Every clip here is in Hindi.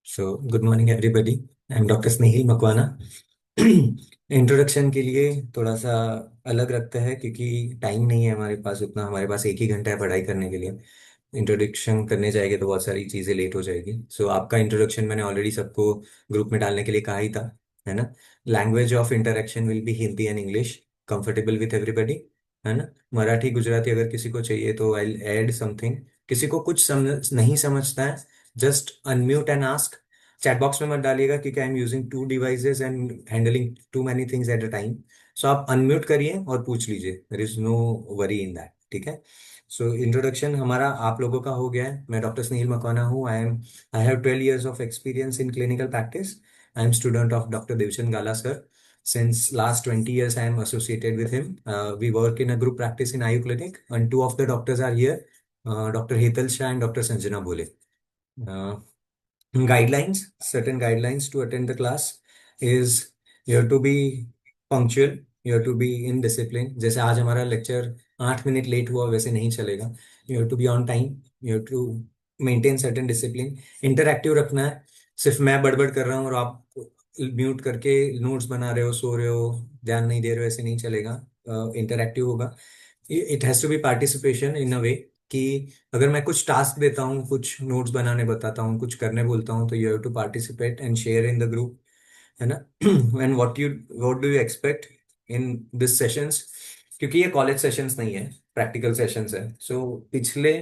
So, good morning everybody. I'm doctor Snehil Makwana. Introduction के लिए थोड़ा सा अलग रखते हैं क्योंकि टाइम नहीं है हमारे पास उतना। हमारे पास एक ही घंटा है पढ़ाई करने के लिए। इंट्रोडक्शन करने जाएंगे तो बहुत सारी चीज़ें लेट हो जाएगी। सो आपका इंट्रोडक्शन मैंने ऑलरेडी सबको ग्रुप में डालने के लिए कहा ही था, है ना। Language of interaction will be Hindi and English, comfortable with everybody, है ना। मराठी गुजराती अगर किसी को चाहिए तो आई ऐड समथिंग। किसी को कुछ समझ नहीं समझता है, just unmute and ask. Chat box में मत डालिएगा क्योंकि I am using two devices and handling too many things at a time. So आप अनम्यूट करिए और पूछ लीजिए, there is no worry in that, ठीक है। सो इंट्रोडक्शन हमारा आप लोगों का हो गया है। मैं डॉक्टर स्नेहिल मकवाना हूँ। I have 12 years of experience in clinical practice. I am student of doctor Devchand gala sir. Since last 20 years, I am associated with him. We work in a group practice in IU Clinic, and two of the doctors are here, Dr. Hetal Shah and Dr. Sanjana Bole. Uh, Guidelines, certain guidelines to attend the class is you have to be punctual, you have to be in discipline. जैसे आज हमारा लेक्चर 8 मिनट लेट हुआ वैसे नहीं चलेगा। You have to be on time, you have to maintain certain discipline. Interactive रखना है। सिर्फ मैं बड़बड़ कर रहा हूँ और आप म्यूट करके नोट्स बना रहे हो, सो रहे हो, ध्यान नहीं दे रहे हो, ऐसे नहीं चलेगा। इंटरएक्टिव होगा। It has to be participation in a way कि अगर मैं कुछ टास्क देता हूँ, कुछ नोट्स बनाने बताता हूँ, कुछ करने बोलता हूँ, तो you have to participate and share in the group, है ना। And what do you expect in this sessions, क्योंकि ये कॉलेज सेशंस नहीं है, प्रैक्टिकल सेशंस है। सो पिछले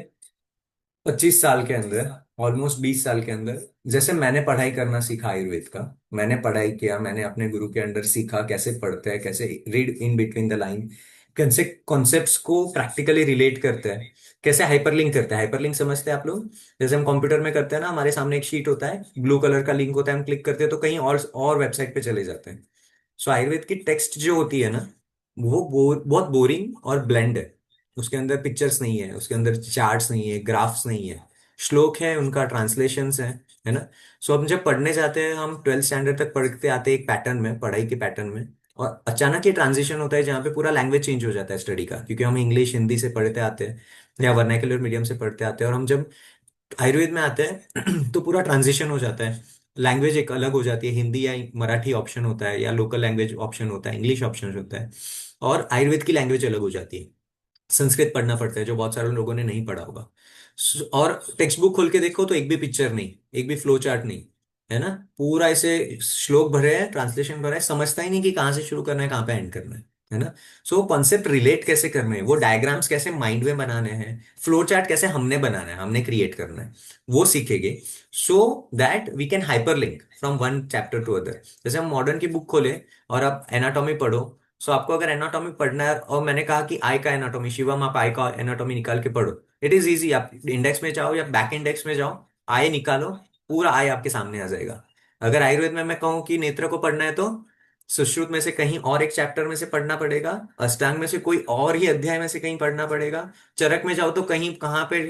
25 साल के अंदर, ऑलमोस्ट 20 साल के अंदर, जैसे मैंने पढ़ाई करना सीखा आयुर्वेद का, मैंने पढ़ाई किया, मैंने अपने गुरु के अंडर सीखा कैसे पढ़ते हैं, कैसे read in between the line, कैसे कॉन्सेप्ट्स को प्रैक्टिकली रिलेट करते हैं, कैसे हाइपरलिंक करते हैं। हाइपरलिंक समझते हैं आप लोग? जैसे हम कंप्यूटर में करते हैं ना, हमारे सामने एक शीट होता है, ब्लू कलर का लिंक होता है, हम क्लिक करते हैं तो कहीं और वेबसाइट पे चले जाते हैं। सो आयुर्वेद की टेक्स्ट जो होती है ना, वो बहुत बोरिंग और ब्लेंड है। उसके अंदर पिक्चर्स नहीं है, उसके अंदर चार्ट्स नहीं है, ग्राफ्स नहीं है। श्लोक है, उनका ट्रांसलेशंस है ना। सो अब जब पढ़ने जाते हैं, हम 12th स्टैंडर्ड तक पढ़ते आते हैं एक पैटर्न में, पढ़ाई के पैटर्न में, और अचानक ये ट्रांजिशन होता है जहाँ पे पूरा लैंग्वेज चेंज हो जाता है स्टडी का, क्योंकि हम इंग्लिश हिंदी से पढ़ते आते हैं या वर्नाक्युलर मीडियम से पढ़ते आते हैं, और हम जब आयुर्वेद में आते हैं तो पूरा ट्रांजिशन हो जाता है। लैंग्वेज एक अलग हो जाती है, हिंदी या मराठी ऑप्शन होता है, या लोकल लैंग्वेज ऑप्शन होता है, इंग्लिश ऑप्शन होता है, और आयुर्वेद की लैंग्वेज अलग हो जाती है। संस्कृत पढ़ना पड़ता है जो बहुत सारे लोगों ने नहीं पढ़ा होगा। और टेक्स्ट बुक खोल के देखो तो एक भी पिक्चर नहीं, एक भी फ्लो चार्ट नहीं, है ना। पूरा ऐसे श्लोक भरे हैं, ट्रांसलेशन भरा है, समझता ही नहीं कि कहाँ से शुरू करना है, कहाँ पे एंड करना है ना। सो कॉन्सेप्ट रिलेट कैसे करने हैं, वो डायग्राम्स कैसे माइंड में बनाने हैं, फ्लो चार्ट कैसे हमने बनाना है, हमने क्रिएट करना है, वो सीखेंगे। So that we can hyperlink from one chapter to other. जैसे हम मॉडर्न की बुक खोले और आप एनाटॉमी पढ़ो। सो आपको अगर एनाटॉमी पढ़ना है, और मैंने कहा कि आई का एनाटॉमी, शिवम आप आई का एनाटॉमी निकाल के पढ़ो, इट इज इजी। आप इंडेक्स में जाओ या बैक इंडेक्स में जाओ, आई निकालो, पूरा आई आपके सामने आ जाएगा। अगर आयुर्वेद में मैं कहूँ कि नेत्र को पढ़ना है तो सुश्रुत में से कहीं और एक चैप्टर में से पढ़ना पड़ेगा, अष्टांग में से कोई और ही अध्याय में से कहीं पढ़ना पड़ेगा, चरक में जाओ तो कहीं कहाँ पे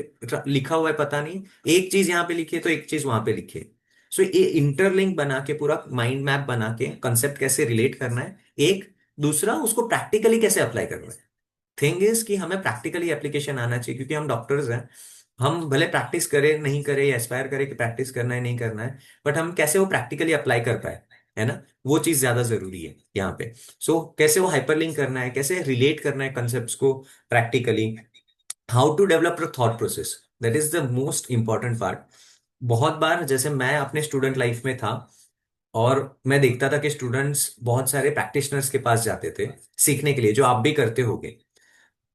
लिखा हुआ है पता नहीं, एक चीज यहाँ पे लिखी है तो एक चीज वहां पे लिखी है। सो ये इंटरलिंक बना के, पूरा माइंड मैप बना के, कंसेप्ट कैसे रिलेट करना है, एक दूसरा उसको प्रैक्टिकली कैसे अप्लाई करना है। थिंग इज कि हमें प्रैक्टिकली एप्लीकेशन आना चाहिए, क्योंकि हम डॉक्टर्स हैं। हम भले प्रैक्टिस करें नहीं करें, या एस्पायर करें कि प्रैक्टिस करना है नहीं करना है, बट हम कैसे वो प्रैक्टिकली अप्लाई कर पाए, है ना, वो चीज ज्यादा जरूरी है यहाँ पे। सो कैसे वो हाइपरलिंक करना है, कैसे रिलेट करना है कंसेप्ट को practically, how to develop a thought process, that is the most important part. बहुत बार जैसे मैं अपने स्टूडेंट लाइफ में था, और मैं देखता था कि स्टूडेंट्स बहुत सारे प्रैक्टिशनर्स के पास जाते थे सीखने के लिए, जो आप भी करते होगे।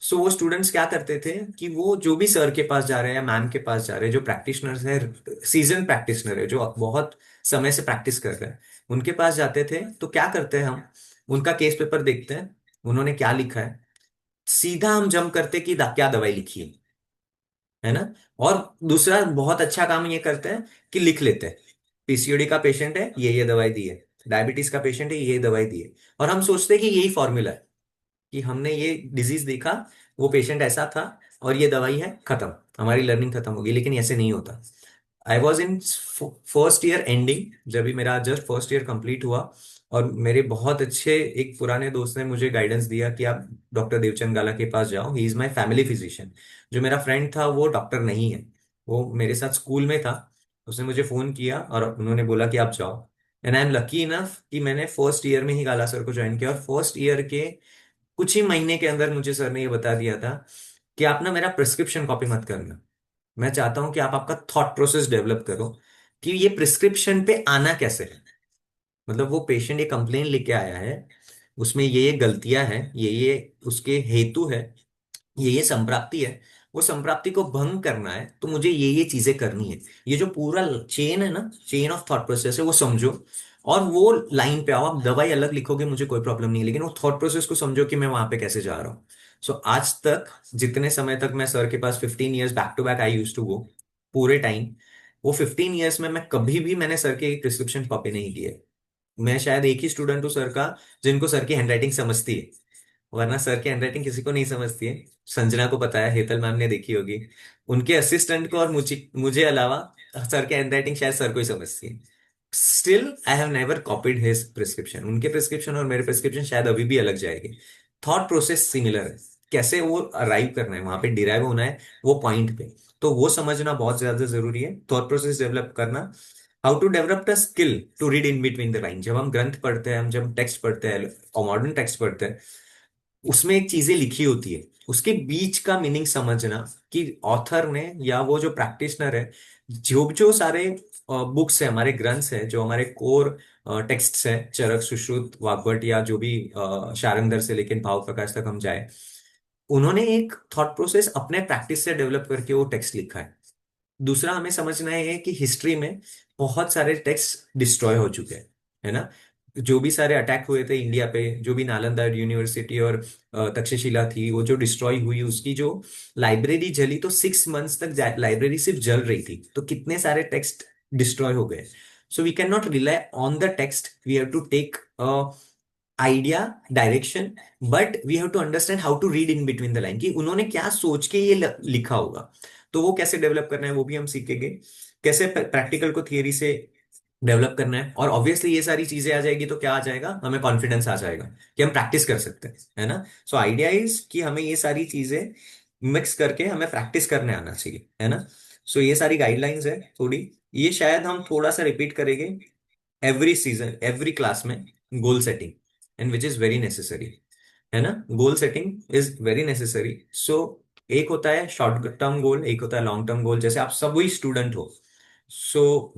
सो वो स्टूडेंट्स क्या करते थे कि वो जो भी सर के पास जा रहे हैं या मैम के पास जा रहे हैं, जो प्रैक्टिशनर्स है, सीजन प्रैक्टिशनर है, जो बहुत समय से प्रैक्टिस कर रहे हैं, उनके पास जाते थे तो क्या करते हैं हम, उनका केस पेपर देखते हैं, उन्होंने क्या लिखा है, सीधा हम जंप करते कि क्या दवाई लिखी है ना। और दूसरा बहुत अच्छा काम ये करते हैं कि लिख लेते हैं, पीसीओडी का पेशेंट है, ये दवाई दी है, डायबिटीज का पेशेंट है, ये दवाई दी है, और हम सोचते हैं कि यही फॉर्मूला है, कि हमने ये डिजीज देखा, वो पेशेंट ऐसा था, और ये दवाई है, खत्म, हमारी लर्निंग खत्म होगी। लेकिन ऐसे नहीं होता। I was in first year ending, जब भी मेरा जस्ट फर्स्ट ईयर कंप्लीट हुआ, और मेरे बहुत अच्छे एक पुराने दोस्त ने मुझे गाइडेंस दिया कि आप डॉक्टर देवचंद गाला के पास जाओ, he is my family physician. जो मेरा फ्रेंड था वो डॉक्टर नहीं है, वो मेरे साथ स्कूल में था, उसने मुझे फोन किया और उन्होंने बोला कि आप जाओ। And I am lucky enough कि मैंने फर्स्ट ईयर में ही गाला सर को ज्वाइन किया, और फर्स्ट ईयर के कुछ ही महीने के अंदर मुझे सर ने ये बता दिया था कि आप ना मेरा प्रिस्क्रिप्शन कॉपी मत करना, मैं चाहता हूं कि आप आपका थॉट प्रोसेस डेवलप करो कि ये प्रिस्क्रिप्शन पे आना कैसे है। मतलब वो पेशेंट ये कंप्लेन लेके आया है, उसमें ये गलतियां हैं, ये उसके हेतु है, ये संप्राप्ति है, वो संप्राप्ति को भंग करना है तो मुझे ये चीजें करनी है। ये जो पूरा चेन है ना, चेन ऑफ थॉट प्रोसेस है, वो समझो। और वो लाइन पे आओ, आप दवाई अलग लिखोगे मुझे कोई प्रॉब्लम नहीं है, लेकिन वो थॉट प्रोसेस को समझो कि मैं वहां पे कैसे जा रहा हूँ। सो आज तक जितने समय तक मैं सर के पास 15 years back to back I use to go, पूरे टाइम, वो 15 ईयर्स में मैं कभी भी मैंने सर की प्रिस्क्रिप्शन कॉपी नहीं दी है। मैं शायद एक ही स्टूडेंट हूँ सर का जिनको सर की हैंडराइटिंग समझती है, वरना सर की हैंडराइटिंग किसी को नहीं समझती है। संजना को पता है, हेतल मैम ने देखी होगी, उनके असिस्टेंट को और मुझे मुझे अलावा सर की हैंडराइटिंग शायद सर को ही समझती है। Still I have never copied his prescription. उनके प्रिस्क्रिप्शन और मेरे प्रिस्क्रिप्शन शायद अभी भी अलग जाएगी, थॉट प्रोसेस सिमिलर है। कैसे वो अराइव करना है, वहां पे डिराइव होना है वो पॉइंट पे, तो वो समझना बहुत ज्यादा जरूरी है, थॉट प्रोसेस डेवलप करना। How to develop the skill to read in between the line. जब हम ग्रंथ पढ़ते हैं, हम जब टेक्स्ट पढ़ते हैं और मॉडर्न टेक्स्ट पढ़ते हैं, उसमें एक चीजें लिखी होती है, उसके बीच का मीनिंग समझना कि ऑथर ने या वो जो प्रैक्टिशनर है, जो जो सारे बुक्स है, हमारे ग्रंथ्स है, जो हमारे कोर टेक्स्ट्स है, चरक सुश्रुत वाग्भट या जो भी शारंगधर से लेकिन भाव प्रकाश तक हम जाए, उन्होंने एक थॉट प्रोसेस अपने प्रैक्टिस से डेवलप करके वो टेक्स्ट लिखा है। दूसरा हमें समझना है कि हिस्ट्री में बहुत सारे टेक्स्ट डिस्ट्रॉय हो चुके हैं, है ना। जो भी सारे अटैक हुए थे इंडिया पे, जो भी नालंदा यूनिवर्सिटी और तक्षशिला थी, वो जो डिस्ट्रॉय हुई, उसकी जो लाइब्रेरी जली, तो 6 मंथ्स तक लाइब्रेरी सिर्फ जल रही थी, तो कितने सारे टेक्स्ट डिस्ट्रॉय हो गए। So we can not rely on the text, we have to take idea, direction, but we have to understand how to read in between the line, कि उन्होंने क्या सोच के ये लिखा होगा। तो वो कैसे डेवलप करना है वो भी हम सीखेंगे, कैसे प्रैक्टिकल को थियरी से डेवलप करना है। और ऑब्वियसली ये सारी चीजें आ जाएगी तो क्या आ जाएगा, हमें कॉन्फिडेंस आ जाएगा कि हम प्रैक्टिस कर सकते हैं, है ना। सो आइडिया इज कि हमें ये सारी चीजें मिक्स करके हमें प्रैक्टिस करने आना चाहिए, है ना। सो ये सारी गाइडलाइंस है थोड़ी, ये शायद हम थोड़ा सा रिपीट करेंगे एवरी सीजन, एवरी क्लास में। Goal setting, and which is very necessary, है ना। Goal setting is very necessary. So एक होता है शॉर्ट टर्म गोल, एक होता है लॉन्ग टर्म गोल। जैसे आप सभी स्टूडेंट हो, सो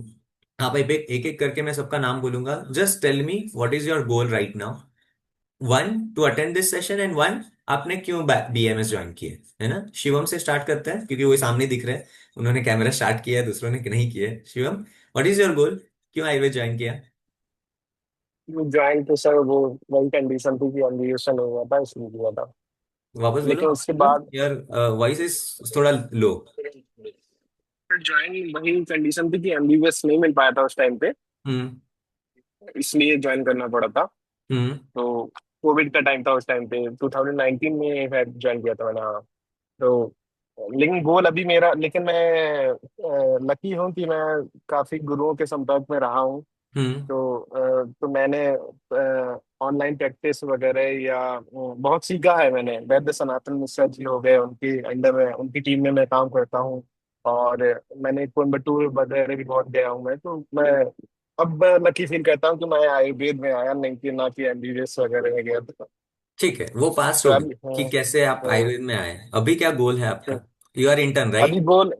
आप एक एक करके मैं सबका नाम बोलूंगा, just tell me what is your goal right now. One, to attend this session, and one, आपने क्यों बीएमएस ज्वाइन किया है ना। शिवम से स्टार्ट करते हैं क्योंकि वो सामने दिख रहे हैं, उन्होंने कैमरा स्टार्ट किया है, दूसरों ने नहीं किया है। शिवम, व्हाट इज योर गोल, क्यों आईवे ज्वाइन किया। ज्वाइन तो सर वो वही कंडीशन थी कि एम्बिशन हो गया था इसलिए किया था। वापस बोलो, लेकिन उसके वापस बोलो, बाद यार वॉइस इज थोड़ा लो। ज्वाइन वही कंडीशन थी कि एमबीबीएस नहीं मिल पाया था उस टाइम पे, हम्म। इसलिए ज्वाइन करना पड़ा था। हम्म। तो कोविड का टाइम था उस टाइम पे, 2019 में ज्वाइन किया था मैंने, हाँ। तो लेकिन गोल अभी मेरा, लेकिन मैं लकी हूँ कि मैं काफी गुरुओं के संपर्क में रहा हूँ। हम्म। तो मैंने ऑनलाइन प्रैक्टिस वगैरह या बहुत सीखा है मैंने। वैद्य सनातन मिश्रा जी हो गए, उनकी अंडर में, उनकी टीम में मैं काम करता हूँ। और मैंने कोयम्बटूर वगैरह भी बहुत गया हूँ मैं, तो मैं अब लकी फील करता हूँ कि मैं आयुर्वेद में आया, नहीं कि ना कि एमबीबीएस वगैरह में गया था। ठीक है, वो पास्ट तो हो गई अभी कि कैसे आप हाँ, आयुर्वेद में आए। अभी क्या गोल है आपका। हाँ। यू आर इंटर्न अभी राइट। गोल,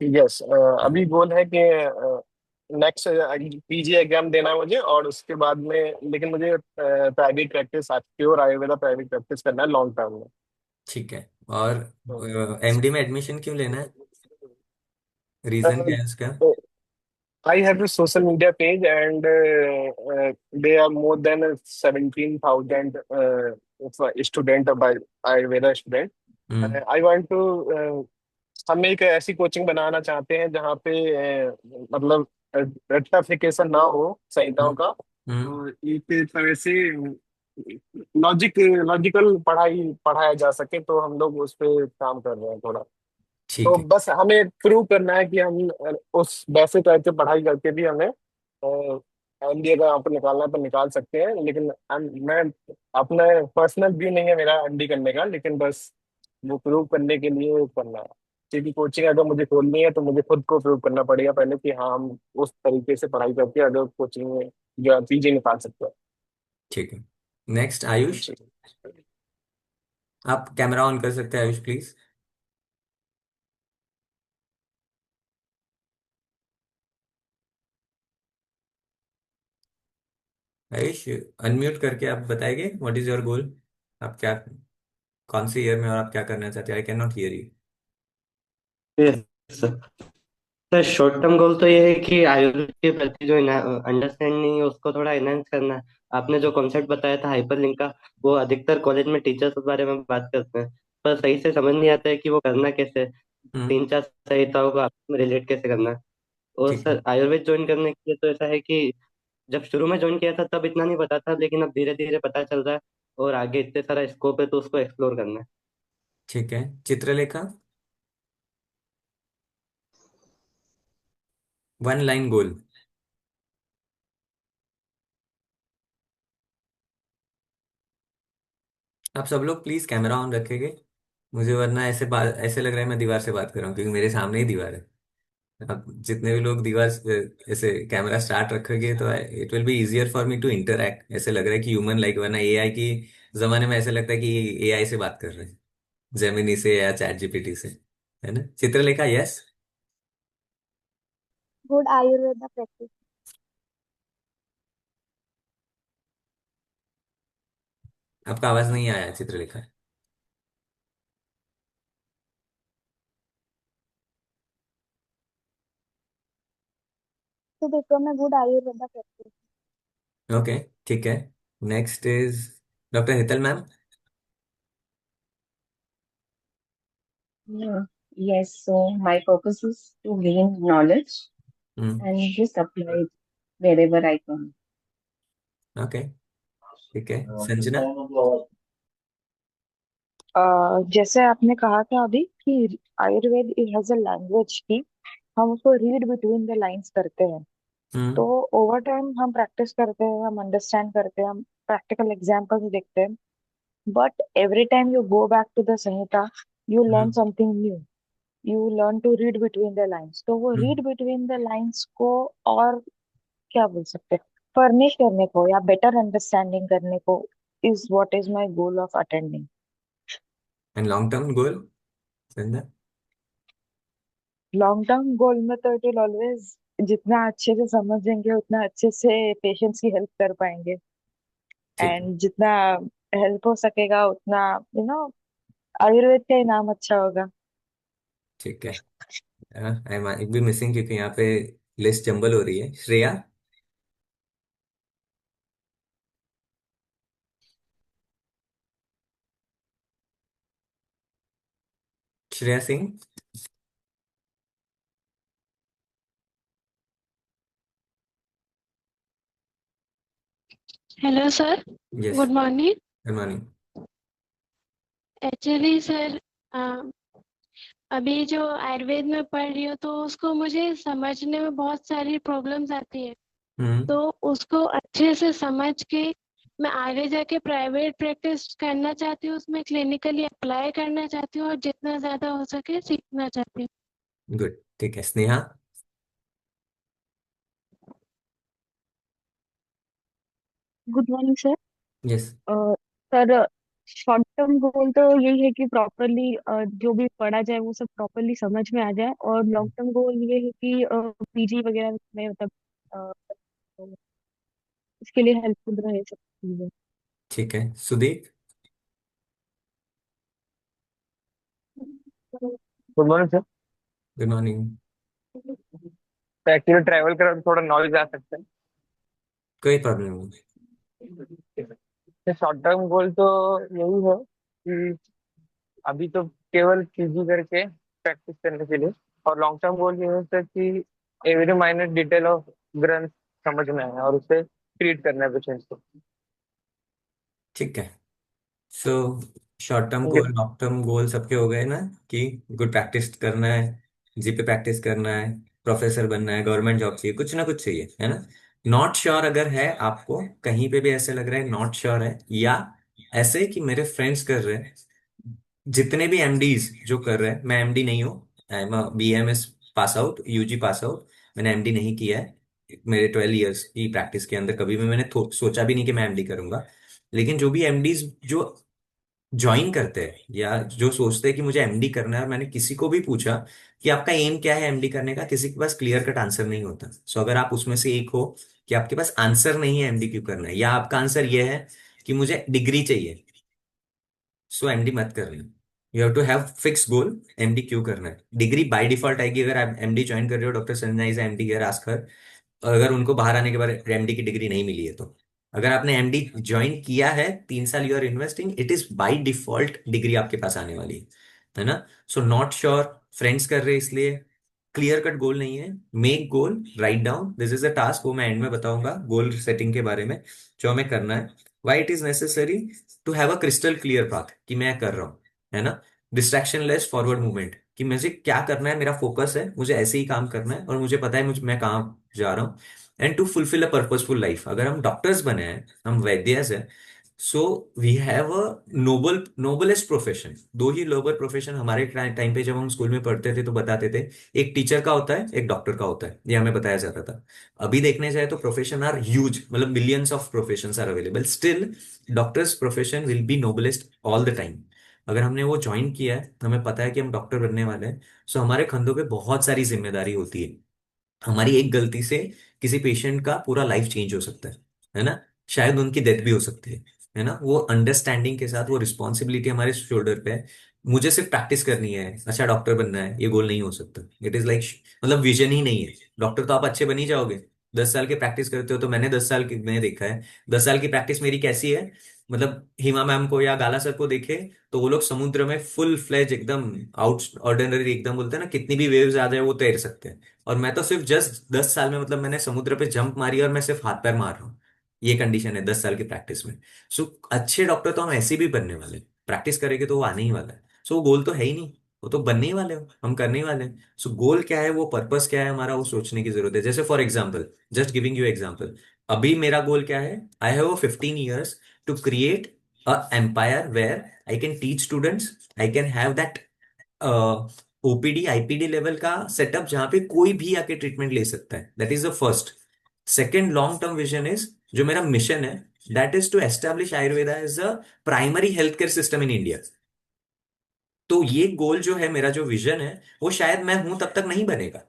यस, अभी गोल है कि नेक्स्ट पीजी एग्जाम देना है मुझे, और उसके बाद में लेकिन मुझे private practice, pure Ayurveda private practice करना है लॉन्ग टर्म में। ठीक है, और तो एमडी में एडमिशन क्यों लेना है, रीजन क्या है उसका। I have a social media page, and they are more than 17,000 student by Ayurveda student. Hmm. I want to हम एक ऐसी कोचिंग बनाना चाहते हैं जहाँ पे मतलब रट्टाफिकेशन ना हो संहिताओं हम्म। का। हम्म। तो एक तरह से लॉजिकल पढ़ाई पढ़ाया जा सके, तो हम लोग उस पे काम कर रहे हैं थोड़ा। ठीक तो है। बस हमें प्रूव करना है कि हम उस वैसे करके पढ़ाई करके भी हमें एमबीए का यहाँ पर निकालना है तो निकाल सकते हैं। लेकिन मैं अपना पर्सनल व्यू नहीं है मेरा एमडी करने का, लेकिन बस वो प्रूव करने के लिए करना है। क्योंकि कोचिंग अगर मुझे खोलनी है तो मुझे खुद को प्रूव करना पड़ेगा पहले कि हाँ हम उस तरीके से पढ़ाई करके अगर कोचिंग में जो पीजी निकाल सकते ठीक है। नेक्स्ट आयुष। हैं। आप कैमरा ऑन कर सकते हैं आयुष प्लीज। आयुष अनम्यूट करके आप बताएंगे व्हाट इज योर गोल। आप क्या, कौन से ईयर में और आप क्या करना चाहते हैं? I can not here you. Yes sir. Sir short term goal तो ये है कि आयुर्वेद के प्रति जो अंडरस्टैंडिंग है उसको थोड़ा एनहांस करना है। आपने जो कॉन्सेप्ट बताया था हाइपरलिंक का, वो अधिकतर कॉलेज में टीचर्स उस बारे में बात करते हैं, पर सही से समझ नहीं आता है कि वो करना कैसे है। हम्म। तीन चार संहिताओं को आपस में रिलेट कैसे करना है। और ठीक है। सर आयुर्वेद ज्वाइन करने के लिए तो ऐसा है कि जब शुरू में ज्वाइन किया था तब इतना नहीं पता था, लेकिन अब धीरे धीरे पता चल रहा है और आगे इतने सारा स्कोप है तो उसको एक्सप्लोर करना है। ठीक है। चित्रलेखा, वन लाइन गोल। आप सब लोग प्लीज कैमरा ऑन रखेंगे। मुझे वरना ऐसे बात, ऐसे लग रहा है मैं दीवार से बात कर रहा हूँ क्योंकि मेरे सामने ही दीवार है। अब जितने भी लोग दीवार ऐसे कैमरा स्टार्ट रखेंगे तो it will be easier for me to interact. ऐसे लग रहा है कि ह्यूमन लाइक, वरना एआई की जमाने में ऐसे लगता है कि एआई से बात कर रहे हैं, जेमिनी से या चैट जीपीटी से। है ना Chitralekha? Yes. Good Ayurveda practice. आपका आवाज नहीं आया Chitralekha. To become a good Ayurveda practice. Okay. ठीक है। Next is doctor Hital ma'am. Yeah. Yes, so my purpose is to gain knowledge and just apply it wherever I can. Okay. ठीक है। संजना। जैसे आपने कहा था अभी कि आयुर्वेद हैज अ लैंग्वेज की हम उसको रीड बिटवीन द लाइंस करते हैं। तो हम्म। ओवर टाइम हम प्रैक्टिस करते हैं, हम अंडरस्टैंड करते हैं, हम प्रैक्टिकल एग्जांपल्स देखते हैं। But every time you go back to the Samhita, you learn hmm. Something new. You learn to read between the lines. तो वो hmm. Read between the lines को और क्या बोल सकते हैं, फर्निश करने को या बेटर अंडरस्टैंडिंग करने को is what is my goal of attending. And long term goal Sanjana. Long term गोल में तो इट विल ऑलवेज, जितना अच्छे से समझेंगे उतना अच्छे से पेशेंट्स की हेल्प कर पाएंगे। ठीक है। एंड जितना हेल्प हो सकेगा उतना आयुर्वेद का ही नाम अच्छा होगा। ठीक है। आई माइट बी मिसिंग क्योंकि यहाँ पे लिस्ट जंबल हो रही है। Shreya. Shreya Singh. Hello sir. Yes. Good morning. Armani. Actually sir, अभी जो आयुर्वेद में पढ़ रही हूँ तो उसको मुझे समझने में बहुत सारी प्रॉब्लम्स आती है। हम्म। तो उसको अच्छे से समझ के मैं आगे जाके प्राइवेट प्रैक्टिस करना चाहती हूँ, उसमें क्लिनिकली अप्लाई करना चाहती हूँ और जितना ज़्यादा हो सके सीखना चाहती हूँ। गुड। ठीक है। Sneha. Good morning sir. Yes. Sir, short term goal तो यही है कि प्रॉपरली जो भी पढ़ा जाए वो सब प्रॉपरली समझ में आ जाए, और लॉन्ग टर्म गोल ये है कि पीजी वगैरह में मतलब अ, इसके लिए हेल्पफुल रहे सब चीजें। ठीक है। Sudeep. Good morning sir. Good morning. तो एक्चुअली ट्रैवल करा तो थोड़ा नॉलेज आ सकता कोई प्रॉब्लम नहीं। है। शॉर्ट टर्म गोल तो यही है कि अभी तो केवल पीजी करके प्रैक्टिस करने के लिए, और लॉन्ग टर्म गोल ये होता है कि एवरी माइनर डिटेल ऑफ ग्रंथ समझ में आए और उसे ट्रीट करना है पेशेंट्स को। ठीक है। सो शॉर्ट टर्म ठीक है गोल लॉन्ग टर्म गोल सबके हो गए ना, कि गुड प्रैक्टिस करना है, जीपे प्रैक्टिस करना है, प्रोफेसर बनना है, गवर्नमेंट जॉब चाहिए, कुछ ना कुछ चाहिए, है ना? नॉट श्योर अगर है आपको, कहीं पे भी ऐसे लग रहा है नॉट श्योर है, या ऐसे कि मेरे फ्रेंड्स कर रहे हैं, जितने भी एमडीज जो कर रहे हैं, मैं एमडी नहीं हूँ, I am BAMS pass out, UG pass out. मैंने MD नहीं किया है। मेरे 12 इयर्स की प्रैक्टिस के अंदर कभी भी मैंने सोचा भी नहीं कि मैं MD करूंगा। लेकिन जो भी MDs जो ज्वाइन करते हैं या जो सोचते हैं कि मुझे MD करना है, और मैंने किसी को भी पूछा कि आपका एम क्या है MD करने का, किसी के पास क्लियर कट आंसर नहीं होता। सो अगर आप उसमें से एक हो कि आपके पास आंसर नहीं है MD क्यों करना है, या आपका आंसर ये है कि मुझे डिग्री चाहिए, सो MD मत करना। You have to have fix goal, MD क्यों करना है। डिग्री बाय डिफॉल्ट आएगी अगर आप MD ज्वाइन कर रहे हो। Doctor Sanjay is MD here, ask her. अगर उनको बाहर आने के बाद MD की डिग्री नहीं मिली है तो, अगर आपने MD ज्वाइन किया है 3 साल, you are investing, it is by default degree आपके पास आने वाली है ना। सो नॉट श्योर, फ्रेंड्स कर रहे हैं इसलिए, क्लियर कट गोल नहीं है। Make goal, write down, this is a task, वो मैं एंड में बताऊंगा गोल सेटिंग के बारे में जो हमें करना है। Why it is necessary to have a crystal clear path कि मैं कर रहा हूँ, है ना। डिस्ट्रैक्शन लेस फॉरवर्ड मूवमेंट, कि मुझे क्या करना है, मेरा फोकस है, मुझे ऐसे ही काम करना है और मुझे पता है मुझे मैं कहाँ जा रहा हूँ। And to fulfil a purposeful life, अगर हम डॉक्टर्स बने हैं, हम वैद्यस हैं, so we have a noblest profession. दो ही नोबल प्रोफेशन हमारे टाइम पे जब हम स्कूल में पढ़ते थे तो बताते थे, एक टीचर का होता है, एक डॉक्टर का होता है, ये हमें बताया जाता था। अभी देखने जाए तो प्रोफेशन आर ह्यूज, मतलब millions of profession are available, still doctors profession will be noblest all the time. अगर हमने वो ज्वाइन किया है, हमें पता है कि हम डॉक्टर बनने वाले हैं, सो हमारे कंधों पे बहुत सारी जिम्मेदारी होती है। हमारी एक गलती से किसी पेशेंट का पूरा लाइफ चेंज हो सकता है ना। शायद उनकी डेथ भी हो सकती है ना। वो अंडरस्टैंडिंग के साथ वो रिस्पॉन्सिबिलिटी हमारे शोल्डर पे है। मुझे सिर्फ प्रैक्टिस करनी है, अच्छा डॉक्टर बनना है, ये गोल नहीं हो सकता। इट इज लाइक, मतलब विजन ही नहीं है। डॉक्टर तो आप अच्छे बन ही जाओगे, 10 साल की प्रैक्टिस करते हो तो, मैंने 10 साल की मैंने देखा है। 10 साल की प्रैक्टिस मेरी कैसी है, मतलब हिमा मैम को या गाला सर को देखे तो वो लोग समुद्र में फुल फ्लेज एकदम आउट ऑर्डिनरी, एकदम बोलते हैं ना, कितनी भी वेव्स आ जाए वो तैर सकते हैं। और मैं तो सिर्फ जस्ट 10 साल में, मतलब मैंने समुद्र पे जंप मारी और मैं सिर्फ हाथ पैर मार रहा हूँ। ये कंडीशन है 10 साल की प्रैक्टिस में। सो अच्छे डॉक्टर तो हम ऐसे भी बनने वाले हैं, प्रैक्टिस करेंगे तो वो आने ही वाला है। सो वो गोल तो है ही नहीं, वो तो बनने ही वाले हो, हम करने ही वाले हैं। सो गोल क्या है, वो पर्पस क्या है हमारा, वो सोचने की जरूरत है। जैसे for example, just giving you example, अभी मेरा गोल क्या है, I have 15 years to create a empire where I can teach students, I can have that OPD IPD level का सेटअप जहां पे कोई भी आके ट्रीटमेंट ले सकता है। That is the first. Second long term vision is, जो मेरा मिशन है, that is to establish Ayurveda as a primary health care system in India. तो ये गोल जो है, मेरा जो विजन है, वो शायद मैं हूं तब तक नहीं बनेगा।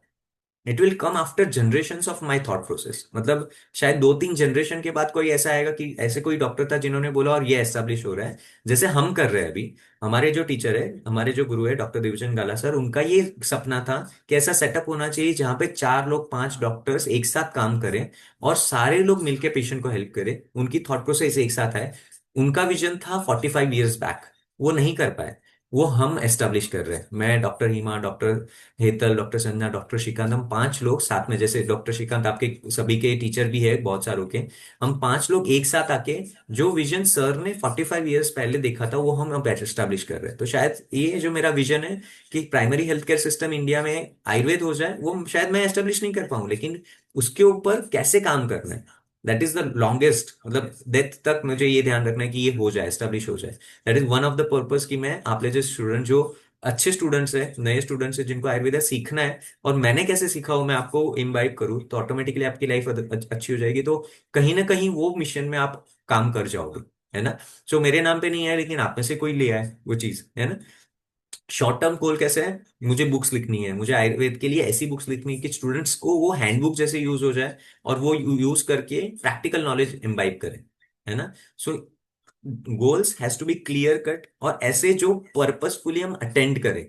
It will come after generation of my thought process, मतलब शायद 2-3 जनरेशन के बाद कोई ऐसा आएगा कि ऐसे कोई डॉक्टर था जिन्होंने बोला और ये एस्टेब्लिश हो रहा है, जैसे हम कर रहे हैं अभी। हमारे जो टीचर है, हमारे जो गुरु है डॉक्टर देवचंद गाला सर, उनका ये सपना था कि ऐसा सेटअप होना चाहिए जहां पे 4 लोग 5 डॉक्टर्स एक साथ काम करें और सारे लोग मिलकर पेशेंट को हेल्प करें, उनकी थॉट प्रोसेस एक साथ है। उनका विजन था 45 years बैक, वो नहीं कर पाए, वो हम एस्टेब्लिश कर रहे हैं। मैं, doctor Hima, doctor Hetal, doctor Sanjana, doctor Shrikant, हम 5 लोग साथ में, जैसे डॉक्टर श्रीकांत आपके सभी के टीचर भी है बहुत सारों के, हम 5 लोग एक साथ आके जो विजन सर ने 45 years पहले देखा था वो हम अब एस्टेब्लिश कर रहे हैं। तो शायद ये जो मेरा विजन है कि primary health care system India में आयुर्वेद हो जाए, वो शायद मैं एस्टेब्लिश नहीं कर पाऊँ, लेकिन उसके ऊपर कैसे काम करना है, दैट इज द लॉन्गेस्ट, मतलब डेथ तक मुझे ये ध्यान रखना है कि ये हो जाए, एस्टेब्लिश हो जाए। That is one of the purpose कि मैं आप जैसे स्टूडेंट, जो अच्छे स्टूडेंट्स हैं, नए स्टूडेंट्स हैं, जिनको आयुर्वेदा सीखना है, और मैंने कैसे सीखा हूं मैं आपको इम्बाइब करूँ, तो ऑटोमेटिकली आपकी लाइफ अच्छी हो जाएगी। तो कहीं ना कहीं वो मिशन में आप काम कर जाओगे, है ना। सो मेरे नाम पे नहीं है, लेकिन आप में से कोई ले आए वो चीज, है ना। शॉर्ट टर्म गोल कैसे है, मुझे बुक्स लिखनी है, मुझे आयुर्वेद के लिए ऐसी बुक्स लिखनी है कि स्टूडेंट्स को वो हैंडबुक जैसे यूज हो जाए, और वो यूज करके प्रैक्टिकल नॉलेज इम्बाइब करें, है ना। So goals has to be clear cut, और ऐसे जो पर्पसफुली हम अटेंड करें,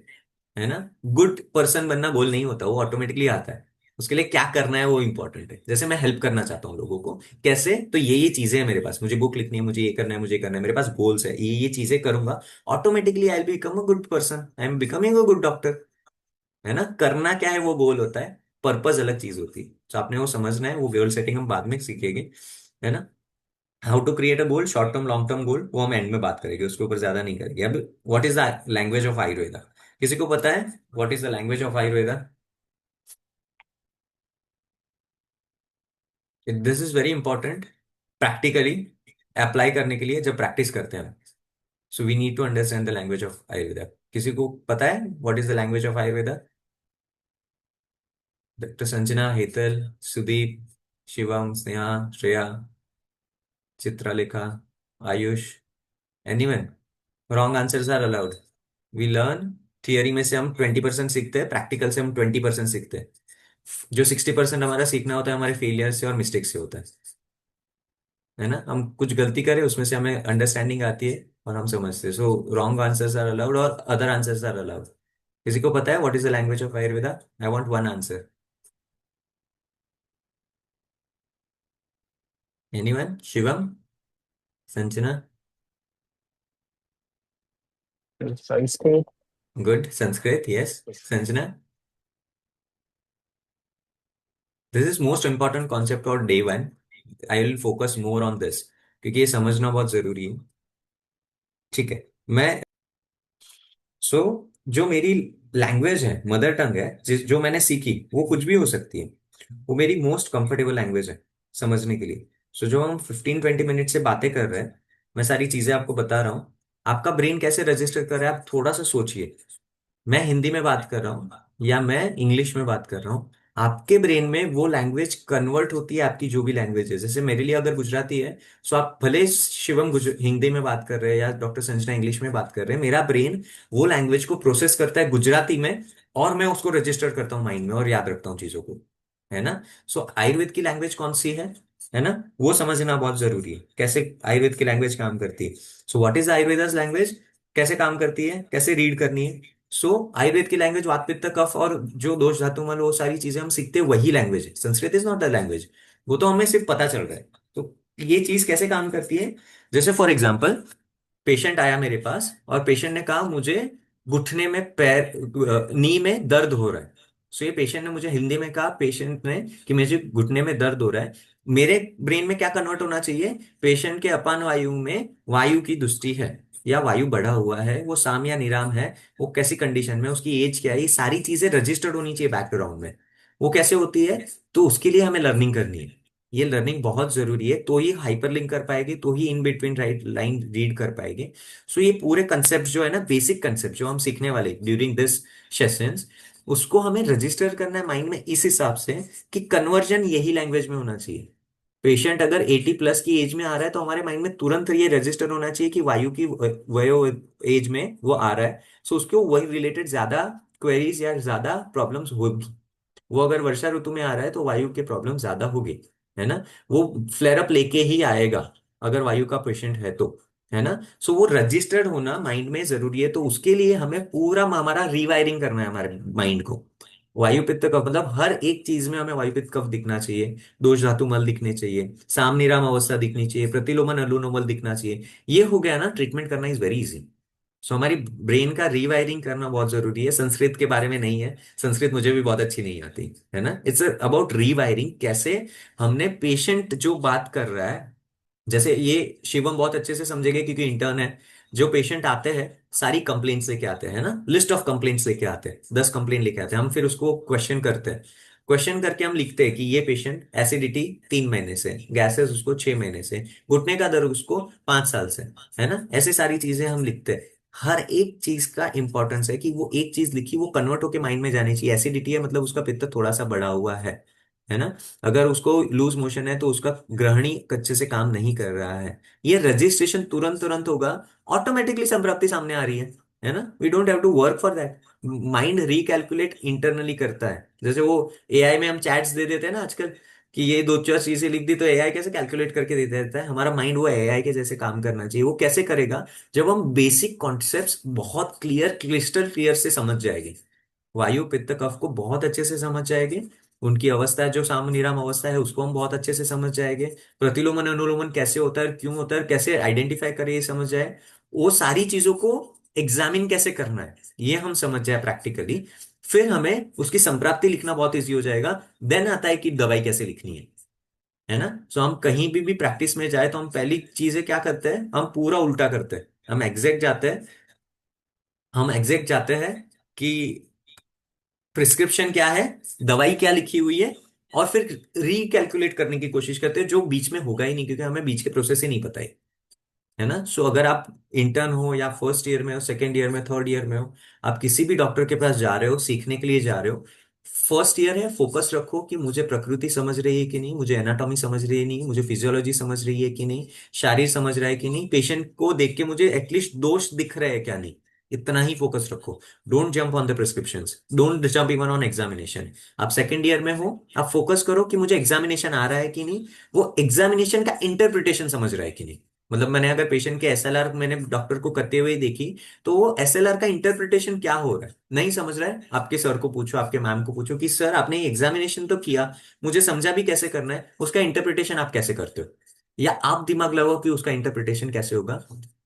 है ना। गुड पर्सन बनना गोल नहीं होता, वो ऑटोमेटिकली आता है। उसके लिए क्या करना है वो इंपॉर्टेंट है। जैसे मैं हेल्प करना चाहता हूँ लोगों को, कैसे, तो ये चीजें हैं मेरे पास, मुझे बुक लिखनी है, मुझे ये करना है, मुझे ये करना है, मेरे पास गोल्स है, ये चीजें करूंगा, automatically I will become a good person, I am becoming a good doctor, है ना। करना क्या है वो गोल होता है, पर्पस अलग चीज होती है। तो आपने वो समझना है, वो गोल सेटिंग हम बाद में सीखेंगे, है ना। How to create a goal, short term long term goal, वो हम एंड में बात करेंगे, उसके ऊपर ज्यादा नहीं करेंगे। अब what is the language of Ayurveda, किसी को पता है what is the language of Ayurveda. This is very important, practically apply करने के लिए जब प्रैक्टिस करते हैं। So we need to understand the language of Ayurveda. किसी को पता है what is the language of Ayurveda. Doctor Sanjana, Hetal, Sudeep, Shivam, Sneha, Shreya, Chitralekha, Ayush, anyone? Wrong answers are allowed. We learn, theory में से हम 20% सीखते हैं, प्रैक्टिकल से हम 20% सीखते हैं। जो 60% हमारा सीखना होता है हमारे फेलियर से और मिस्टेक से होता है ना। हम कुछ गलती करें, उसमें से हमें अंडरस्टैंडिंग आती है और हम समझते हैं। So wrong answers are allowed और अदर आंसर्स आर अलाउड। किसी को पता है what is the language of Ayurveda? I want one answer. Anyone? Shivam, Sanjana? Sanskrit. Good, Sanskrit, yes. Sanjana? This is most important concept और day one. I will focus more on this क्योंकि ये समझना बहुत जरूरी है। ठीक है। मैं जो मेरी लैंग्वेज है, मदर टंग है, जो मैंने सीखी, वो कुछ भी हो सकती है। वो मेरी मोस्ट कंफर्टेबल लैंग्वेज है समझने के लिए। जो हम 15-20 मिनट से बातें कर रहे हैं, मैं सारी चीजें आपको बता रहा हूँ। आपका ब्रेन कैसे रजिस्टर कर रहा है, आप थोड़ा सा सोचिए। मैं हिंदी में बात कर रहा हूँ या मैं इंग्लिश में बात कर रहा हूँ, आपके ब्रेन में वो लैंग्वेज कन्वर्ट होती है। आपकी जो भी लैंग्वेज है, जैसे मेरे लिए अगर गुजराती है, सो आप भले शिवम हिंदी में बात कर रहे हैं या डॉक्टर संजना इंग्लिश में बात कर रहे हैं, मेरा ब्रेन वो लैंग्वेज को प्रोसेस करता है गुजराती में, और मैं उसको रजिस्टर करता हूँ माइंड में और याद रखता हूँ चीजों को, है ना। सो आयुर्वेद की लैंग्वेज कौन सी है ना, वो समझना बहुत जरूरी है, कैसे आयुर्वेद की लैंग्वेज काम करती है। सो व्हाट इज आयुर्वेदास लैंग्वेज, कैसे काम करती है, कैसे रीड करनी है। आयुर्वेद की लैंग्वेज वात पित्त कफ और जो दोष धातु मल, वो सारी चीजें हम सीखते हैं, वही लैंग्वेज है। Sanskrit is not the language. वो तो हमें सिर्फ पता चल रहा है। तो ये चीज कैसे काम करती है, जैसे फॉर एग्जाम्पल, पेशेंट आया मेरे पास और पेशेंट ने कहा मुझे घुटने में, पैर, नी में दर्द हो रहा है। ये पेशेंट ने मुझे हिंदी में कहा, पेशेंट ने, कि मुझे घुटने में दर्द हो रहा है। मेरे ब्रेन में क्या कन्वर्ट होना चाहिए, पेशेंट के अपान वायु में वायु की दुष्टि है या वायु बढ़ा हुआ है, वो साम या निराम है, वो कैसी कंडीशन में, उसकी एज क्या है, ये सारी चीजें रजिस्टर्ड होनी चाहिए बैकग्राउंड में। वो कैसे होती है, तो उसके लिए हमें लर्निंग करनी है। ये लर्निंग बहुत जरूरी है, तो ही हाइपरलिंक कर पाएगी, तो ही in between right line read कर पाएगी। ये पूरे कंसेप्ट जो है ना, बेसिक कंसेप्ट जो हम सीखने वाले ड्यूरिंग दिस सेशंस, उसको हमें रजिस्टर करना है माइंड में इस हिसाब से कि कन्वर्जन यही लैंग्वेज में होना चाहिए। पेशेंट अगर 80+ की एज में आ रहा है, तो हमारे माइंड में तुरंत ये रजिस्टर होना चाहिए कि वायु की वयो एज में वो आ रहा है। उसको वही रिलेटेड ज्यादा क्वेरीज या ज्यादा प्रॉब्लम्स होगी। वो अगर वर्षा ऋतु में आ रहा है, तो वायु के प्रॉब्लम ज्यादा होगी, है ना। वो फ्लेयर अप लेके ही आएगा अगर वायु का पेशेंट है तो, है ना। वो रजिस्टर्ड होना माइंड में जरूरी है। तो उसके लिए हमें पूरा हमारा रीवायरिंग करना है हमारे माइंड को। वायु पित्त कफ मतलब हर एक चीज में हमें वायु पित्त कफ दिखना चाहिए, दोष धातु मल दिखने चाहिए, साम निराम अवस्था दिखनी चाहिए, प्रतिलोमन अनुलोमन दिखना चाहिए। ये हो गया ना, ट्रीटमेंट करना इज वेरी इजी। हमारी ब्रेन का रीवायरिंग करना बहुत जरूरी है। संस्कृत के बारे में नहीं है, संस्कृत मुझे भी बहुत अच्छी नहीं आती, है ना। इट्स अबाउट रीवायरिंग, कैसे हमने पेशेंट जो बात कर रहा है, जैसे ये शिवम बहुत अच्छे से समझेंगे क्योंकि इंटर्न है। जो पेशेंट आते हैं, सारी कंप्लेंट्स लेके आते हैं ना, लिस्ट ऑफ कंप्लेंट्स लेके आते हैं, 10 कंप्लेंट लेके आते हैं। हम फिर उसको क्वेश्चन करते हैं, क्वेश्चन करके हम लिखते हैं कि ये पेशेंट एसिडिटी 3 महीने से, गैसेस उसको 6 महीने से, घुटने का दर्द उसको 5 साल से, है ना। ऐसे सारी चीजें हम लिखते हैं। हर एक चीज का इंपॉर्टेंस है कि वो एक चीज लिखी, वो कन्वर्ट होके माइंड में जानी चाहिए। एसिडिटी है मतलब उसका पित्त थोड़ा सा बढ़ा हुआ है ना। अगर उसको लूज मोशन है, तो उसका ग्रहणी अच्छे से काम नहीं कर रहा है। ये रजिस्ट्रेशन तुरंत तुरंत होगा, ऑटोमेटिकली संप्राप्ति सामने आ रही है ना। We don't have to work for that. Mind recalculate internally करता है। जैसे वो एआई में हम चैट्स दे देते हैं ना आजकल, कि ये दो चार चीजें लिख दी तो एआई कैसे कैलकुलेट करके दे देता है। हमारा माइंड वो एआई के जैसे काम करना चाहिए। वो कैसे करेगा, जब हम बेसिक कॉन्सेप्ट्स बहुत क्लियर, क्रिस्टल क्लियर से समझ जाएंगे। वायु पित्त कफ को बहुत अच्छे से समझ जाएंगे, उनकी अवस्था जो साम निराम अवस्था है उसको हम बहुत अच्छे से समझ जाएंगे, प्रतिलोमन अनुलोमन कैसे होता है, क्यों होता है, कैसे आइडेंटिफाई करें, ये समझ जाए। वो सारी चीजों को एग्जामिन कैसे करना है, ये हम समझ जाए प्रैक्टिकली। फिर हमें उसकी संप्राप्ति लिखना बहुत इजी हो जाएगा। देन आता है कि दवाई कैसे लिखनी है ना। हम कहीं भी प्रैक्टिस में जाए, तो हम पहली चीजें क्या करते हैं, हम पूरा उल्टा करते हैं। हम एग्जैक्ट जाते हैं कि प्रिस्क्रिप्शन क्या है, दवाई क्या लिखी हुई है, और फिर रिकैलकुलेट करने की कोशिश करते हैं, जो बीच में होगा ही नहीं क्योंकि हमें बीच के प्रोसेस ही नहीं पता है ना। अगर आप इंटर्न हो या फर्स्ट ईयर में हो, सेकेंड ईयर में, थर्ड ईयर में हो, आप किसी भी डॉक्टर के पास जा रहे हो, सीखने के लिए जा रहे हो, फर्स्ट ईयर है, फोकस रखो कि मुझे प्रकृति समझ रही है कि नहीं, मुझे एनाटॉमी समझ रही है नहीं, मुझे फिजियोलॉजी समझ रही है कि नहीं, शारीर समझ रहा है कि नहीं, पेशेंट को देख के मुझे एटलीस्ट दोष दिख रहे हैं क्या नहीं, इतना ही फोकस रखो। Don't jump on the prescriptions, don't jump even on examination. आप सेकेंड ईयर में हो, आप फोकस करो कि मुझे एग्जामिनेशन आ रहा है कि नहीं, वो एग्जामिनेशन का इंटरप्रिटेशन समझ रहा है कि नहीं। मतलब मैंने अगर पेशेंट के एसएलआर मैंने डॉक्टर को करते हुए देखी, तो वो एसएलआर का इंटरप्रिटेशन क्या हो रहा है नहीं समझ रहा है, आपके सर को पूछो, आपके मैम को पूछो कि सर आपने एग्जामिनेशन तो किया, मुझे समझा भी कैसे करना है, उसका इंटरप्रिटेशन आप कैसे करते हो। या आप दिमाग लगाओ कि उसका इंटरप्रिटेशन कैसे होगा।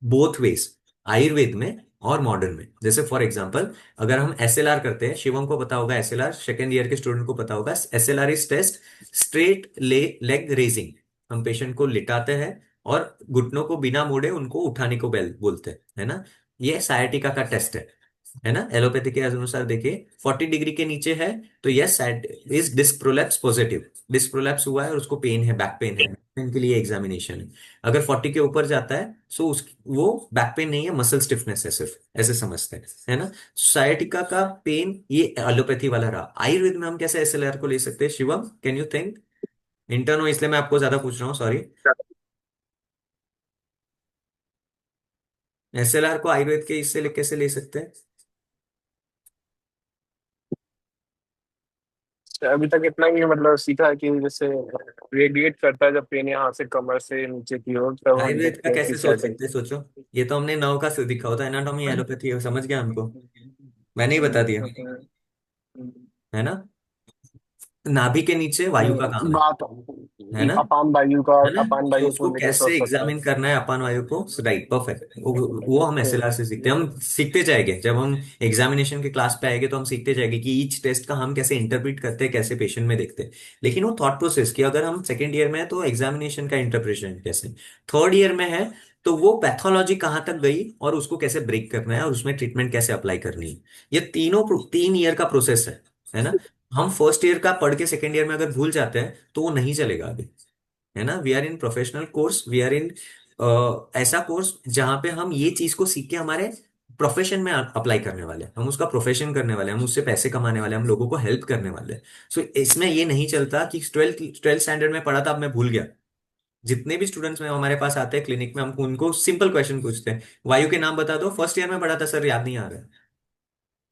बोथ वेज, आयुर्वेद में और मॉडर्न में। जैसे फॉर एग्जांपल, अगर हम एसएलआर करते हैं, शिवम को पता होगा एसएलआर, सेकेंड ईयर के स्टूडेंट को पता होगा, SLR is test straight leg raising. हम पेशेंट को लिटाते हैं और घुटनों को बिना मोड़े उनको उठाने को बेल बोलते हैं, है ना। ये सायटिका का टेस्ट है ना। एलोपैथी के अनुसार देखिए, 40 डिग्री के नीचे है तो yes is disc prolapse positive, disc prolapse हुआ है और उसको पेन है, बैक पेन है, पेन के लिए एग्जामिनेशन है। अगर 40 के ऊपर जाता है सो उस वो बैक पेन नहीं है, मसल स्टिफनेस है सिर्फ, ऐसे समझते हैं, है ना। सायटिका का पेन ये एलोपैथी वाला रहा। आयुर्वेद में हम कैसे एसएलआर को ले सकते हैं, Shivam can you think. Intern हो इसलिए मैं आपको ज्यादा पूछ रहा हूँ, सॉरी। एसएलआर को आयुर्वेद के इससे कैसे ले सकते हैं। अभी तक इतना ही मतलब सीखा है कि जैसे रेडिएट करता है जब पेन यहाँ से कमर से नीचे की ओर, तब हम आयुर्वेद का देखते हैं कि कैसे क्या सोच सकते हैं, सोचो। ये तो हमने नौ का दिखा होता है, एनाटॉमी एलोपैथी समझ गया हमको, मैंने ही बता दिया, है ना। नाभि के नीचे वायु का काम बात है ना, अपान वायु का, है ना। अपान तो वायु को उसको लेके कैसे सोच सकता है। एग्जामिन करना है अपान वायु को, राइट, परफेक्ट। वो हम एसएलआर से सीखते हैं, हम सीखते जाएंगे जब हम एग्जामिनेशन के क्लास पे आएंगे, तो हम सीखते जाएंगे कि ईच टेस्ट का हम कैसे इंटरप्रेट करते हैं, कैसे पेशेंट में देखते हैं। लेकिन वो थॉट प्रोसेस कि अगर हम सेकेंड ईयर में है तो एग्जामिनेशन का इंटरप्रिटेशन कैसे, थर्ड ईयर में है तो वो पैथोलॉजी कहाँ तक गई और उसको कैसे ब्रेक करना है और उसमें ट्रीटमेंट कैसे अप्लाई करनी है। ये तीनों 3 ईयर का प्रोसेस है ना। हम फर्स्ट ईयर का पढ़ के सेकेंड ईयर में अगर भूल जाते हैं तो वो नहीं चलेगा आगे, है ना। We are in professional course, we are in ऐसा कोर्स जहां पे हम ये चीज को सीख के हमारे प्रोफेशन में अप्लाई करने वाले हैं, हम उसका प्रोफेशन करने वाले हैं, हम उससे पैसे कमाने वाले हैं, हम लोगों को हेल्प करने वाले हैं। सो इसमें ये नहीं चलता कि ट्वेल्थ स्टैंडर्ड में पढ़ा था अब मैं भूल गया। जितने भी स्टूडेंट्स में हमारे पास आते हैं क्लिनिक में, हम उनको सिंपल क्वेश्चन पूछते हैं, वायु के नाम बता दो, फर्स्ट ईयर में पढ़ा था सर याद नहीं आ रहा है,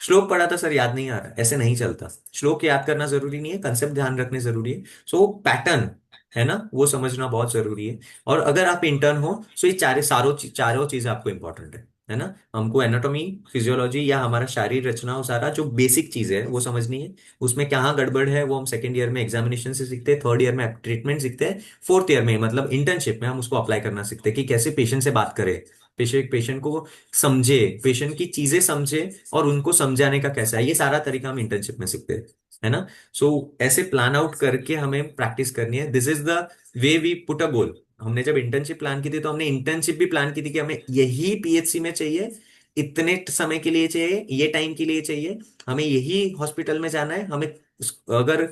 श्लोक पढ़ा था सर याद नहीं आ रहा, ऐसे नहीं चलता। श्लोक याद करना जरूरी नहीं है, कंसेप्ट ध्यान रखने जरूरी है। सो पैटर्न है ना, वो समझना बहुत जरूरी है। और अगर आप इंटर्न हो तो ये चारों चीजें आपको इंपॉर्टेंट है ना। हमको एनाटॉमी, फिजियोलॉजी या हमारा शारीर रचना, वो सारा जो बेसिक चीज है वो समझनी है। उसमें कहाँ गड़बड़ है वो हम सेकेंड ईयर में एग्जामिनेशन से सीखते हैं, थर्ड ईयर में ट्रीटमेंट सीखते हैं, फोर्थ ईयर में मतलब इंटर्नशिप में हम उसको अप्लाई करना सीखते हैं कि कैसे पेशेंट से बात करें, पेशेंट को समझे, पेशेंट की चीजें समझे और उनको समझाने का कैसा है, ये सारा तरीका हम इंटर्नशिप में सीखते हैं, है ना। सो ऐसे प्लान आउट करके हमें प्रैक्टिस करनी है, this is the way we put a goal. हमने जब इंटर्नशिप प्लान की थी तो हमने इंटर्नशिप भी प्लान की थी कि हमें यही पीएचसी में चाहिए, इतने समय के लिए चाहिए, ये टाइम के लिए चाहिए, हमें यही हॉस्पिटल में जाना है, हमें अगर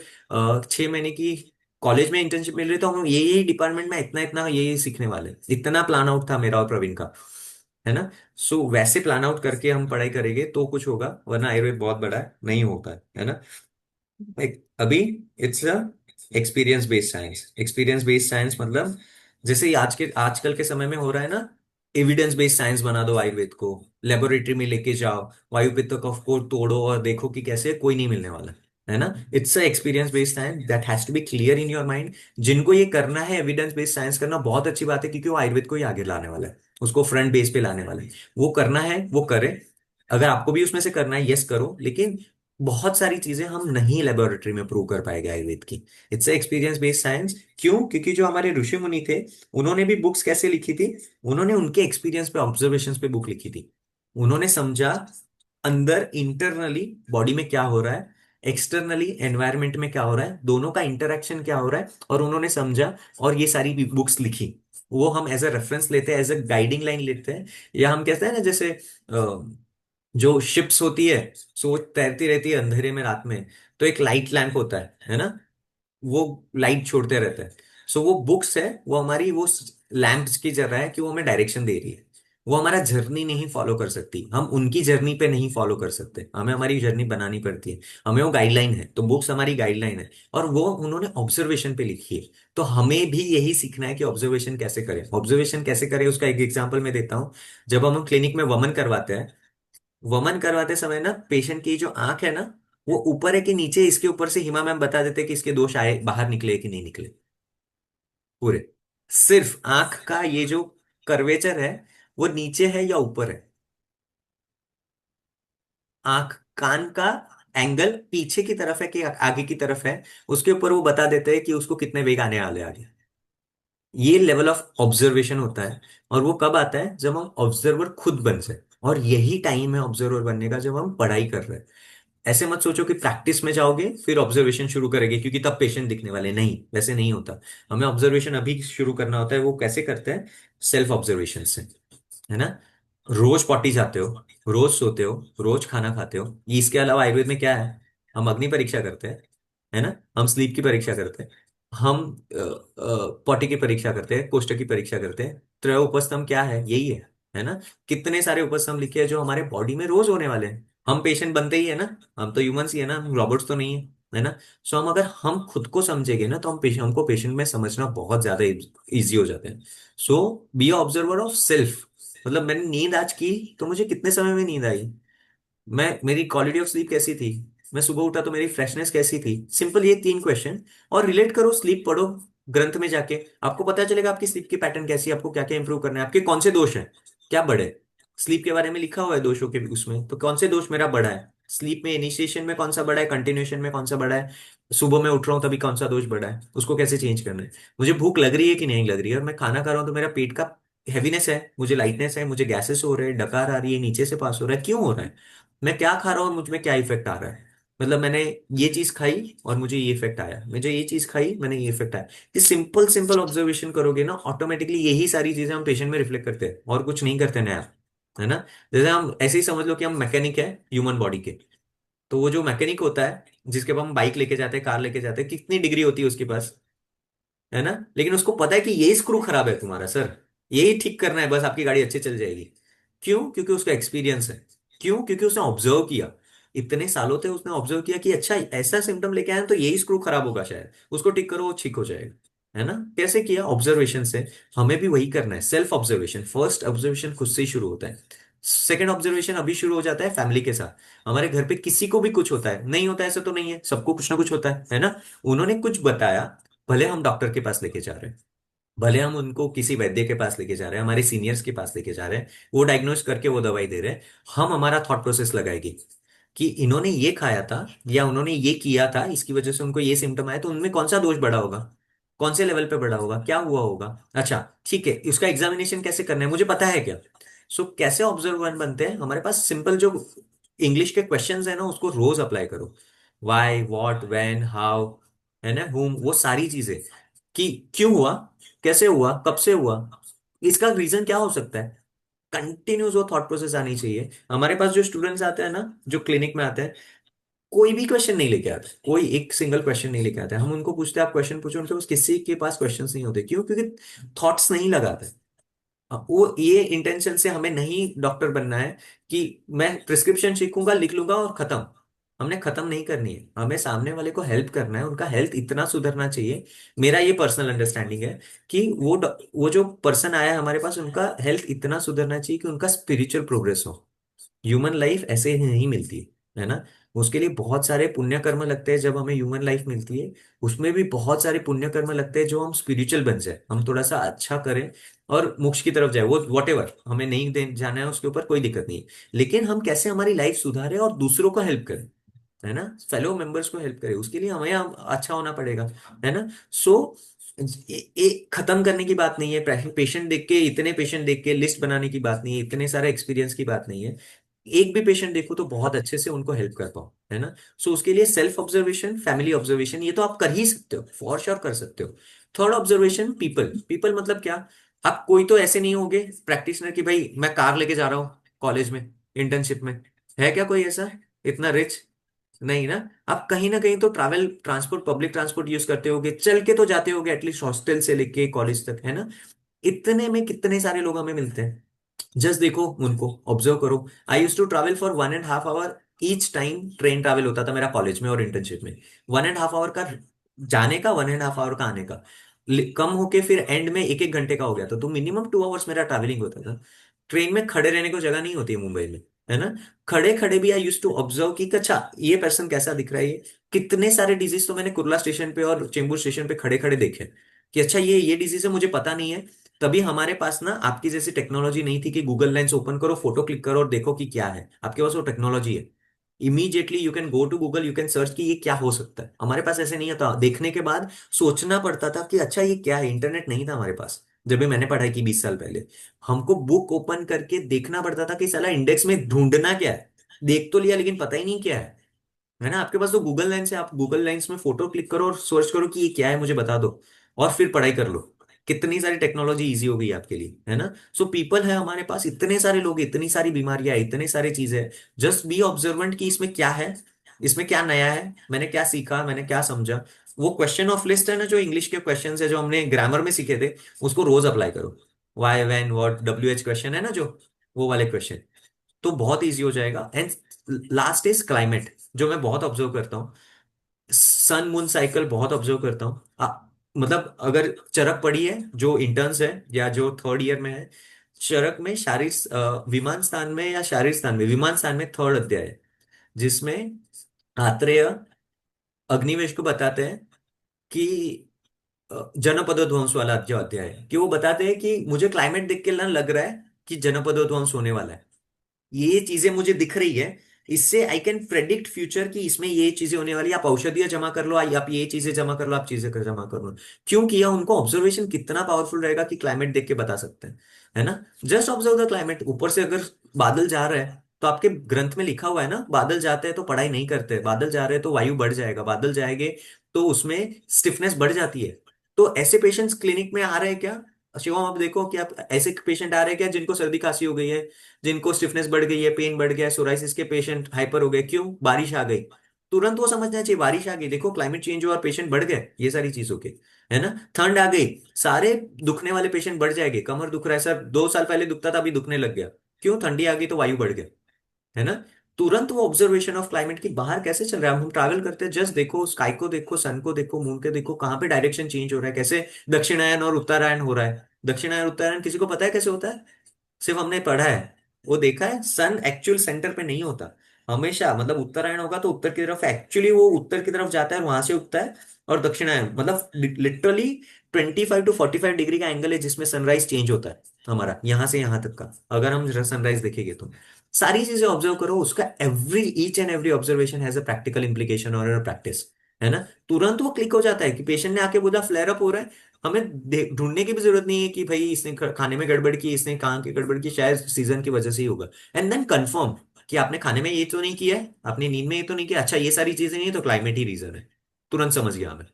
6 महीने की कॉलेज में इंटर्नशिप मिल रही तो हम यही डिपार्टमेंट में इतना इतना ये सीखने वाले, इतना प्लान आउट था मेरा और प्रवीण का, है ना। सो वैसे प्लान आउट करके हम पढ़ाई करेंगे तो कुछ होगा, वरना आयुर्वेद बहुत बड़ा है, नहीं होता है ना। अभी it's a experience based science. Experience based science मतलब जैसे आजकल के समय में हो रहा है ना, एविडेंस बेस्ड साइंस बना दो आयुर्वेद को, लेबोरेटरी में लेके जाओ, वायु पित्त कफ को तोड़ो और देखो कि कैसे, कोई नहीं मिलने वाला, है ना। It's a experience based science that has to be clear in your mind. जिनको ये करना है एविडेंस बेस्ड साइंस करना बहुत अच्छी बात है, क्योंकि वो आयुर्वेद को ही आगे लाने वाला है, उसको फ्रंट बेस पे लाने वाला है। वो करना है वो करे, अगर आपको भी उसमें से करना है यस करो, लेकिन बहुत सारी चीजें हम नहीं लेबोरेटरी में प्रूव कर पाएंगे आयुर्वेद की। It's experience based science. क्यों? क्योंकि जो हमारे ऋषि मुनि थे, उन्होंने भी बुक्स कैसे लिखी थी, उन्होंने उनके एक्सपीरियंस पे, ऑब्जर्वेशंस पे बुक लिखी थी। उन्होंने समझा अंदर इंटरनली बॉडी में क्या हो रहा है, एक्सटर्नली एनवायरनमेंट में क्या हो रहा है, दोनों का इंटरेक्शन क्या हो रहा है, और उन्होंने समझा और ये सारी बुक्स लिखी। वो हम एज अ रेफरेंस लेते हैं, एज अ गाइडिंग लाइन लेते हैं। या हम कहते हैं ना, जैसे जो शिप्स होती है, सो वो तैरती रहती है अंधेरे में रात में, तो एक लाइट लैंप होता है ना, वो लाइट छोड़ते रहते हैं। सो वो बुक्स है, वो हमारी वो लैंप्स की तरह है कि वो हमें डायरेक्शन दे रही है। वो हमारा जर्नी नहीं फॉलो कर सकती, हम उनकी जर्नी पे नहीं फॉलो कर सकते, हमें हमारी जर्नी बनानी पड़ती है। हमें वो गाइडलाइन है, तो बुक्स हमारी गाइडलाइन है, और वो उन्होंने ऑब्जर्वेशन पे लिखी है। तो हमें भी यही सीखना है कि ऑब्जर्वेशन कैसे करें। ऑब्जर्वेशन कैसे करें उसका एक एग्जांपल मैं देता हूँ। जब हम क्लिनिक में वमन करवाते हैं, वमन करवाते समय ना पेशेंट की जो आंख है ना, वो ऊपर है कि नीचे, इसके ऊपर से हिमा मैम बता देते हैं कि इसके दोष आए, बाहर निकले कि नहीं निकले पूरे। सिर्फ आंख का ये जो कर्वेचर है, वो नीचे है या ऊपर है। आंख कान का एंगल पीछे की तरफ है कि आगे की तरफ है, उसके ऊपर वो बता देते हैं कि उसको कितने वेग आने वाले आगे। ये लेवल ऑफ ऑब्जर्वेशन होता है। और वो कब आता है, जब हम ऑब्जर्वर खुद बन जाए। और यही टाइम है ऑब्जर्वर बनने का, जब हम पढ़ाई कर रहे हैं। ऐसे मत सोचो कि प्रैक्टिस में जाओगे फिर ऑब्जर्वेशन शुरू करेंगे क्योंकि तब पेशेंट दिखने वाले, नहीं, वैसे नहीं होता। हमें ऑब्जर्वेशन अभी शुरू करना होता है। वो कैसे करते हैं, सेल्फ ऑब्जर्वेशन से, है ना। रोज पॉटी जाते हो, रोज सोते हो, रोज खाना खाते हो। ये इसके अलावा आयुर्वेद में क्या है, हम अग्नि परीक्षा करते हैं, है ना, हम स्लीप की परीक्षा करते हैं, हम पॉटी की परीक्षा करते हैं, कोष्ठक की परीक्षा करते हैं। त्रय उपस्तंभ क्या है, यही है ना। कितने सारे उपस्तंभ लिखे हैं जो हमारे बॉडी में रोज होने वाले हैं। हम पेशेंट बनते ही है ना, हम तो ह्यूमंस ही है ना, हम रॉबोट्स तो नहीं है ना। सो हम, अगर हम खुद को समझेंगे ना, तो हम पेशेंट, हमको पेशेंट में समझना बहुत ज्यादा इजी हो जाता है। सो बी ऑब्जर्वर ऑफ सेल्फ। मतलब मैंने नींद आज की, तो मुझे कितने समय में नींद आई, मैं, मेरी क्वालिटी ऑफ स्लीप कैसी थी, मैं सुबह उठा तो मेरी फ्रेशनेस कैसी थी। सिंपल ये 3 क्वेश्चन। और रिलेट करो, स्लीप पढ़ो ग्रंथ में जाके, आपको पता चलेगा आपकी स्लीप की पैटर्न कैसी है, आपको क्या क्या इंप्रूव करना है, आपके कौन से दोष हैं, क्या बड़े। स्लीप के बारे में लिखा हुआ है दोषों के उसमें, तो कौन से दोष मेरा बड़ा है स्लीप में, इनिशिएशन में कौन सा बड़ा है, कंटिन्यूएशन में कौन सा बड़ा है, सुबह में उठ रहा हूँ तभी कौन सा दोष बड़ा है, उसको कैसे चेंज करना है। मुझे भूख लग रही है कि नहीं लग रही है, और मैं खाना खा रहा हूँ तो मेरा पेट का हैवीनेस है, मुझे लाइटनेस है, मुझे गैसेस हो रहे हैं, डकार आ रही है, नीचे से पास हो रहा है, क्यों हो रहा है, मैं क्या खा रहा हूँ और मुझ में क्या इफेक्ट आ रहा है। मतलब मैंने ये चीज खाई और मुझे ये इफेक्ट आया, मुझे ये चीज खाई मैंने ये इफेक्ट आया। ये सिंपल सिंपल ऑब्जर्वेशन करोगे ना, ऑटोमेटिकली यही सारी चीजें हम पेशेंट में रिफ्लेक्ट करते हैं, और कुछ नहीं करते नया, है ना। जैसे हम ऐसे ही समझ लो कि हम मैकेनिक है ह्यूमन बॉडी के। तो वो जो मैकेनिक होता है, जिसके पास हम बाइक लेके जाते हैं, कार लेके जाते हैं, कितनी डिग्री होती है उसके पास, है ना। लेकिन उसको पता है कि ये स्क्रू खराब है तुम्हारा सर, यही ठीक करना है, बस आपकी गाड़ी अच्छे चल जाएगी। क्यों, क्योंकि उसका एक्सपीरियंस है। क्यों, क्योंकि उसने ऑब्जर्व किया, इतने सालों तक उसने ऑब्जर्व किया कि अच्छा ऐसा सिम्टम लेके आए हैं, तो यही स्क्रू खराब होगा शायद, उसको ठीक करो वो ठीक हो जाएगा, है ना। कैसे किया, ऑब्जर्वेशन से। हमें भी वही करना है, सेल्फ ऑब्जर्वेशन। फर्स्ट ऑब्जर्वेशन खुद से ही शुरू होता है। सेकेंड ऑब्जर्वेशन अभी शुरू हो जाता है फैमिली के साथ। हमारे घर पे किसी को भी कुछ होता है, नहीं होता है ऐसा तो नहीं है, सबको कुछ ना कुछ होता है ना। उन्होंने कुछ बताया, भले हम डॉक्टर के पास लेके जा रहे हैं, भले हम उनको किसी वैद्य के पास लेके जा रहे हैं, हमारे सीनियर्स के पास लेके जा रहे हैं, वो डायग्नोस करके वो दवाई दे रहे हैं, हम हमारा थॉट प्रोसेस लगाएगी कि इन्होंने ये खाया था या उन्होंने ये किया था, इसकी वजह से उनको ये सिम्टम आया, तो उनमें कौन सा दोष बढ़ा होगा, कौन से लेवल पे बढ़ा होगा, क्या हुआ होगा। अच्छा ठीक है, इसका एग्जामिनेशन कैसे करना है मुझे पता है क्या। सो कैसे ऑब्जर्वर बनते हैं, हमारे पास सिंपल जो इंग्लिश के क्वेश्चंस है ना, उसको रोज अप्लाई करो। वाई, वॉट, व्हेन, हाउ, है ना, हुम, वो सारी चीजें, कि क्यों हुआ, कैसे हुआ, कब से हुआ, इसका रीजन क्या हो सकता है। कंटिन्यूस वो थॉट प्रोसेस आनी चाहिए। हमारे पास जो स्टूडेंट्स आते हैं ना, जो क्लिनिक में आते हैं, कोई भी क्वेश्चन नहीं लेके आते, कोई एक सिंगल क्वेश्चन नहीं लेके आते। हम उनको पूछते हैं आप क्वेश्चन पूछो, उनके पास किसी के पास क्वेश्चंस नहीं होते, क्यों, क्योंकि थॉट्स नहीं लगाते। वो ये इंटेंशन से हमें नहीं डॉक्टर बनना है कि मैं प्रिस्क्रिप्शन लिखूंगा, लिख लूंगा और खत्म। हमने खत्म नहीं करनी है, हमें सामने वाले को हेल्प करना है, उनका हेल्थ इतना सुधरना चाहिए। मेरा ये पर्सनल अंडरस्टैंडिंग है कि वो जो पर्सन आया है हमारे पास, उनका हेल्थ इतना सुधरना चाहिए कि उनका स्पिरिचुअल प्रोग्रेस हो। ह्यूमन लाइफ ऐसे ही नहीं मिलती, है ना। उसके लिए बहुत सारे पुण्य कर्म लगते हैं, जब हमें ह्यूमन लाइफ मिलती है। उसमें भी बहुत सारे पुण्य कर्म लगते हैं, जो हम स्पिरिचुअल बन जाए, हम थोड़ा सा अच्छा करें और मोक्ष की तरफ जाए, वो वट एवर हमें नहीं दे जाना है, उसके ऊपर कोई दिक्कत नहीं है। लेकिन हम कैसे हमारी लाइफ सुधारें और दूसरों को हेल्प करें, है ना, फेलो मेंबर्स को हेल्प करें, उसके लिए हमें अच्छा होना पड़ेगा, है ना। सो खत्म करने की बात नहीं है, पेशेंट देख के, इतने पेशेंट देख के लिस्ट बनाने की बात नहीं है, इतने सारे एक्सपीरियंस की बात नहीं है। एक भी पेशेंट देखो तो बहुत अच्छे से उनको हेल्प कर पाओ, है ना। सो उसके लिए सेल्फ ऑब्जर्वेशन, फैमिली ऑब्जर्वेशन, ये तो आप कर ही सकते हो, फॉर श्योर कर सकते हो। Third observation, people. पीपल मतलब क्या, आप कोई तो ऐसे नहीं होगे प्रैक्टिशनर कि भाई मैं कार लेके जा रहा हूँ कॉलेज में, इंटर्नशिप में, है क्या कोई ऐसा इतना रिच, नहीं ना। आप कहीं ना कहीं तो travel transport, public transport use करते होगे, चल के तो जाते होगे एटलीस्ट हॉस्टल से लेके कॉलेज तक, है ना। इतने में कितने सारे लोग हमें मिलते हैं, जस्ट देखो उनको, ऑब्जर्व करो। I use to travel for 1.5 hour each time train travel होता था मेरा कॉलेज में और इंटर्नशिप में। 1.5 आवर का जाने का, 1.5 आवर का आने का, कम होके फिर एंड में 1-1 घंटे का हो गया था, तो मिनिमम 2 आवर्स मेरा ट्रैवलिंग होता था। ट्रेन में खड़े रहने को जगह नहीं होती है मुंबई में, है ना। खड़े खड़े भी आई यूज टू ऑब्जर्व कि अच्छा ये पर्सन कैसा दिख रहा है, ये कितने सारे डिजीज तो मैंने कुर्ला स्टेशन पे और चेंबूर स्टेशन पे खड़े खड़े देखे कि अच्छा ये डिजीज है, मुझे पता नहीं है। तभी हमारे पास ना आपकी जैसी टेक्नोलॉजी नहीं थी कि गूगल लेंस ओपन करो, फोटो क्लिक करो और देखो कि क्या है। आपके पास वो टेक्नोलॉजी है, immediately you can go to Google, you can search कि ये क्या हो सकता है। हमारे पास ऐसे नहीं था, देखने के बाद सोचना पड़ता था कि अच्छा ये क्या है। इंटरनेट नहीं था हमारे पास जब भी मैंने पढ़ाई की 20 साल पहले। हमको बुक ओपन करके देखना पड़ता था कि साला इंडेक्स में ढूंढना क्या है। देख तो लिया लेकिन पता ही नहीं क्या है ना। आपके पास तो गूगल लेंस है, आप गूगल लेंस में फोटो क्लिक करो और सर्च करो कि ये क्या है मुझे बता दो, और फिर पढ़ाई कर लो। कितनी सारी टेक्नोलॉजी इजी हो गई आपके लिए, है ना। सो पीपल है हमारे पास, इतने सारे लोग, इतनी सारी बीमारियां, इतने सारी चीजें। जस्ट बी ऑब्जर्वेंट कि इसमें क्या है, इसमें क्या नया है, मैंने क्या सीखा, मैंने क्या समझा। वो क्वेश्चन ऑफ लिस्ट है ना, जो इंग्लिश के क्वेश्चन है जो हमने ग्रामर में सीखे थे, उसको रोज अप्लाई करो। Why when what WH question है ना जो, वो वाले क्वेश्चन, तो बहुत इजी हो जाएगा। एंड लास्ट इज क्लाइमेट, जो मैं बहुत ऑब्जर्व करता हूँ। सन मून साइकिल बहुत ऑब्जर्व करता हूँ। मतलब अगर चरक पड़ी है, जो इंटर्न्स है या जो थर्ड ईयर में है, चरक में विमान स्थान में या शारीर स्थान में, विमान स्थान में 3rd अध्याय है, जिसमें आत्रेय अग्निवेश को बताते हैं कि जनपदोध्वंस वाला जो अध्याय है, कि वो बताते हैं कि मुझे क्लाइमेट देख के ना लग रहा है कि जनपदोध्वंस होने वाला है। ये चीजें मुझे दिख रही है, इससे आई कैन प्रेडिक्ट फ्यूचर कि इसमें ये चीजें होने वाली है। आप औषधियां जमा कर लो, आप ये चीजें जमा कर लो, आप चीजें कर जमा कर लो। क्यों किया? उनको ऑब्जर्वेशन कितना पावरफुल रहेगा कि क्लाइमेट देख के बता सकते हैं, है ना। Just observe the climate. ऊपर से अगर बादल जा रहे हैं तो आपके ग्रंथ में लिखा हुआ है ना, बादल जाते हैं तो पढ़ाई नहीं करते, बादल जा रहे हैं तो वायु बढ़ जाएगा, बादल जाएंगे तो उसमें स्टिफनेस बढ़ जाती है। तो ऐसे पेशेंट्स क्लिनिक में आ रहे हैं क्या शिवम? आप देखो कि आप ऐसे पेशेंट आ रहे हैं क्या जिनको सर्दी खांसी हो गई है, जिनको स्टिफनेस बढ़ गई है, पेन बढ़ गया है, सोराइसिस के पेशेंट हाइपर हो गए, क्यों? बारिश आ गई। तुरंत वो समझना चाहिए बारिश आ गई, देखो क्लाइमेट चेंज हुआ और पेशेंट बढ़ गए, ये सारी चीजों के, है ना। ठंड आ गई, सारे दुखने वाले पेशेंट बढ़ जाएंगे। कमर दुख रहा है सर, 2 साल पहले दुखता था अभी दुखने लग गया, क्यों? ठंडी आ गई तो वायु बढ़ गया, है ना। तुरंत वो ऑब्जर्वेशन ऑफ क्लाइमेट की बाहर कैसे चल रहा है। हम ट्रैवल करते हैं, जस्ट देखो स्काई को, देखो सन को, देखो मून के, देखो कहाँ पे डायरेक्शन चेंज हो रहा है, कैसे दक्षिणायन और उत्तरायण हो रहा है। दक्षिणायन उत्तरायण किसी को पता है कैसे होता है? सिर्फ हमने पढ़ा है, वो देखा है। सन एक्चुअल सेंटर पे नहीं होता हमेशा, मतलब उत्तरायण होगा तो उत्तर की तरफ, एक्चुअली वो उत्तर की तरफ जाता है और वहां से उगता है। और दक्षिणायन मतलब लिटरली 25 to 45 डिग्री का एंगल है जिसमें सनराइज चेंज होता है हमारा, यहां से यहां तक का। अगर हम सनराइज देखेंगे तो सारी चीजें ऑब्जर्व करो, उसका every each and every observation has a practical implication और अ प्रैक्टिस, है ना। तुरंत वो क्लिक हो जाता है कि पेशेंट ने आके बोला फ्लेयर अप हो रहा है, हमें ढूंढने की भी जरूरत नहीं है कि भाई इसने खाने में गड़बड़ की, इसने कहाँ की गड़बड़ की, शायद सीजन की वजह से ही होगा। एंड देन कंफर्म कि आपने खाने में ये तो नहीं किया है, आपने नींद में ये तो नहीं किया, अच्छा ये सारी चीजें नहीं है तो क्लाइमेट ही रीजन है। तुरंत समझ गया हमें,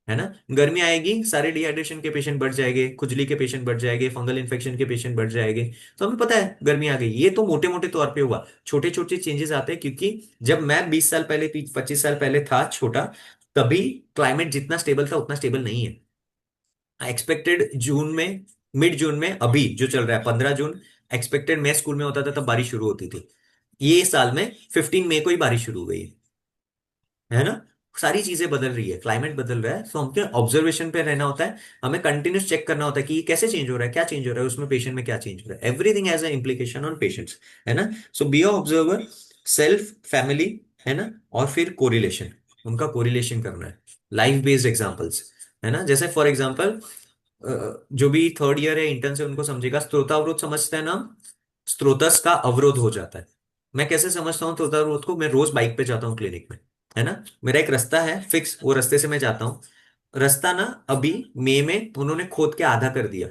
है ना। गर्मी आएगी, सारे डिहाइड्रेशन के पेशेंट बढ़ जाएंगे, खुजली के पेशेंट बढ़ जाएंगे, फंगल इन्फेक्शन के पेशेंट बढ़ जाएंगे। तो हमें पता है गर्मी आ गई। ये तो मोटे मोटे तौर पे हुआ, छोटे छोटे चेंजेस आते हैं, क्योंकि जब मैं 20 साल पहले 25 साल पहले था छोटा, तभी क्लाइमेट जितना स्टेबल था उतना स्टेबल नहीं है। एक्सपेक्टेड जून में, मिड जून में, अभी जो चल रहा है 15 जून, एक्सपेक्टेड मैं स्कूल में होता था तब बारिश शुरू होती थी। ये साल में 15 मई को ही बारिश शुरू हो गई है ना। सारी चीजें बदल रही है, क्लाइमेट बदल रहा है, तो हमके ऑब्जर्वेशन पे रहना होता है। हमें कंटिन्यूस चेक करना होता है कि ये कैसे चेंज हो रहा है, क्या चेंज हो रहा है, उसमें पेशेंट में क्या चेंज हो रहा है। Everything has a implication on patients, है ना। So be a observer, self, family, है ना। और फिर कोरिलेशन, उनका कोरिलेशन करना है, लाइफ बेस्ड एग्जांपल्स, है ना। जैसे फॉर एग्जांपल जो भी थर्ड ईयर है इंटर्न से उनको समझेगा, स्त्रोतावरोध समझते हैं ना। स्त्रोतस का अवरोध हो जाता है। मैं कैसे समझता हूँ स्त्रोतावरोध को? मैं रोज बाइक पे जाता हूँ क्लिनिक में, है ना। मेरा एक रास्ता है फिक्स, वो रास्ते से मैं जाता हूँ। रास्ता ना अभी मई में उन्होंने खोद के आधा कर दिया,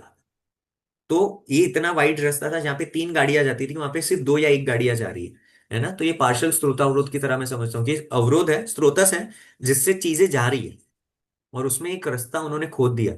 तो ये इतना वाइड रास्ता था जहाँ पे 3 गाड़ियां जाती थी, वहां पे सिर्फ 2 या 1 गाड़ियां जा रही है ना। तो ये पार्शियल स्त्रोतावरोध की तरह मैं समझता हूँ कि अवरोध है, स्त्रोतस है, जिससे चीजें जा रही है, और उसमें एक रास्ता उन्होंने खोद दिया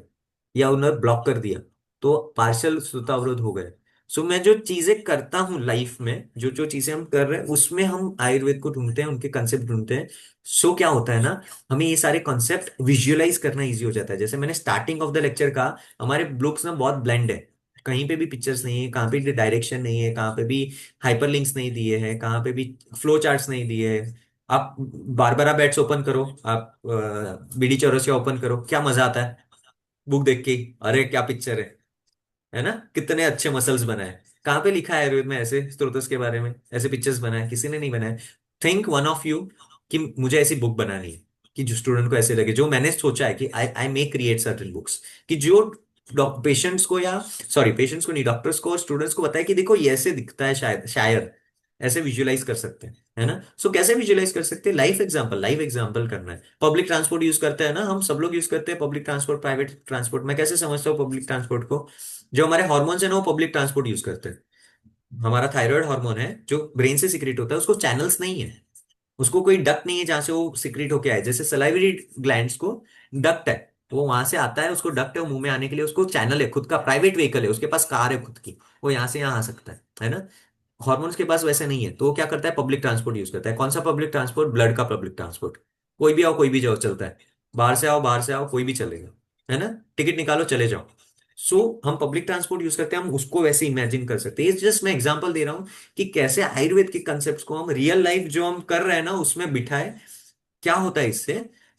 या उन्होंने ब्लॉक कर दिया, तो पार्शियल श्रोता अवरोध हो गए। सो मैं जो चीजें करता हूँ लाइफ में, जो जो चीजें हम कर रहे हैं, उसमें हम आयुर्वेद को ढूंढते हैं, उनके कंसेप्ट ढूंढते हैं। सो क्या होता है ना, हमें ये सारे कॉन्सेप्ट विजुअलाइज करना इजी हो जाता है। जैसे मैंने स्टार्टिंग ऑफ द लेक्चर कहा, हमारे बुक्स ना बहुत ब्लेंड है, कहीं पे भी पिक्चर्स नहीं है, कहाँ पे भी डायरेक्शन नहीं है, कहाँ पे भी हाइपरलिंक्स नहीं दिए हैं, कहाँ पे भी फ्लो चार्ट्स नहीं दिए हैं। आप बारबरा बैट्स ओपन करो, आप बीडी चौरसिया ओपन करो, क्या मजा आता है बुक देख के ही, अरे क्या पिक्चर है ना, कितने अच्छे मसल्स बनाए। कहाँ पे लिखा है आयुर्वेद में ऐसे स्त्रोतस के बारे में, ऐसे पिक्चर्स बनाए? किसी ने नहीं बनाए। थिंक वन ऑफ यू कि मुझे ऐसी बुक बनानी है कि जो स्टूडेंट को ऐसे लगे, जो मैंने सोचा है कि आई आई मे क्रिएट सर्टेन बुक्स, कि जो पेशेंट्स को, या सॉरी पेशेंट्स को नहीं, डॉक्टर्स को और स्टूडेंट्स को बताए कि देखो ये ऐसे दिखता है, शायद शायद ऐसे विजुअलाइज कर सकते हैं, है ना। सो कैसे विजुअलाइज कर सकते हैं? लाइफ एग्जांपल करना है। पब्लिक ट्रांसपोर्ट यूज करते हैं ना, हम सब लोग यूज करते हैं पब्लिक ट्रांसपोर्ट, प्राइवेट ट्रांसपोर्ट। मैं कैसे समझता हूँ पब्लिक ट्रांसपोर्ट को? जो हमारे हॉर्मोन्स है ना, वो पब्लिक ट्रांसपोर्ट यूज करते हैं। हमारा थायराइड हार्मोन है जो ब्रेन से सिक्रेट होता है, उसको चैनल्स नहीं है, उसको कोई डक्ट नहीं है जहां से वो सिक्रेट होके आए। जैसे सलाइवरी ग्लैंड्स को डक्ट है, वो वहां से आता है, उसको डक्ट है, वो मुंह में आने के लिए उसको चैनल है, खुद का प्राइवेट व्हीकल है, उसके पास कार है खुद की, वो यहाँ से यहाँ आ सकता है ना। हॉर्मोन्स के पास वैसे नहीं है, तो वो क्या करता है? पब्लिक ट्रांसपोर्ट यूज करता है। कौन सा पब्लिक ट्रांसपोर्ट? ब्लड का पब्लिक ट्रांसपोर्ट। कोई भी आओ, कोई भी जाओ, चलता है। बाहर से आओ, कोई भी चलेगा, है ना। टिकट निकालो, चले जाओ। सो हम पब्लिक ट्रांसपोर्ट यूज करते हैं, हम उसको वैसे इमेजिन कर सकते हैं। ये जस्ट मैं एग्जांपल दे रहा हूं कि कैसे आयुर्वेद के कंसेप्ट को हम रियल लाइफ जो हम कर रहे हैं ना उसमें बिठाए। क्या होता है इससे?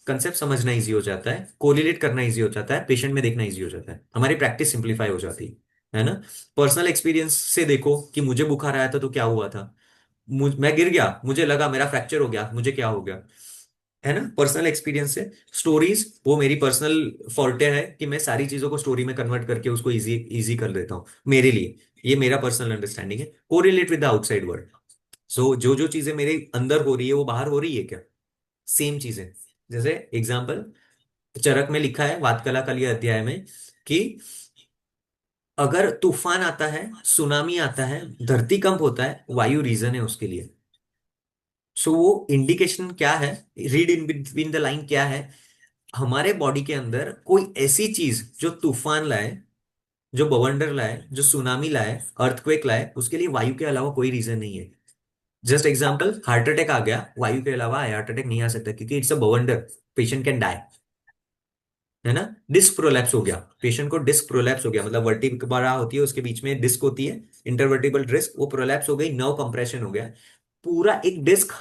कंसेप्ट समझना इजी हो जाता है, कोरिलेट करना इजी हो जाता है, पेशेंट में देखना इजी हो जाता है, हमारी प्रैक्टिस सिंप्लीफाई हो जाती है ना। पर्सनल एक्सपीरियंस से देखो कि मुझे बुखार आया था तो क्या हुआ था। मैं गिर गया, मुझे लगा मेरा फ्रैक्चर हो गया, मुझे क्या हो गया, है ना। पर्सनल एक्सपीरियंस से स्टोरीज, वो मेरी पर्सनल फॉल्टे है कि मैं सारी चीजों को स्टोरी में कन्वर्ट करके उसको इजी इजी कर देता हूँ मेरे लिए। ये मेरा पर्सनल अंडरस्टैंडिंग है। Correlate with the outside world. So जो जो चीजें मेरे अंदर हो रही है वो बाहर हो रही है क्या? सेम चीजें। जैसे एग्जाम्पल, चरक में लिखा है वातकला कली अध्याय में कि अगर तूफान आता है, सुनामी आता है, धरती कंप होता है, वायु रीजन है उसके लिए। सो वो इंडिकेशन क्या है? Read in between the line क्या है? हमारे बॉडी के अंदर कोई ऐसी चीज जो तूफान लाए, जो बवंडर लाए, जो सुनामी लाए, अर्थक्वेक लाए, उसके लिए वायु के अलावा कोई रीजन नहीं है। जस्ट एग्जाम्पल, हार्ट अटैक आ गया, वायु के अलावा हार्ट अटैक नहीं आ सकता क्योंकि इट्स अ बवंडर, पेशेंट कैन डाई, है ना। डिस्क प्रोलैप्स हो गया, पेशेंट को डिस्क प्रोलैप्स हो गया, मतलब वर्टिब्रा होती है उसके बीच में डिस्क होती है, इंटरवर्टिबल डिस्क, वो प्रोलैप्स हो गई, नर्व कंप्रेशन हो गया, पूरा एक डिस्क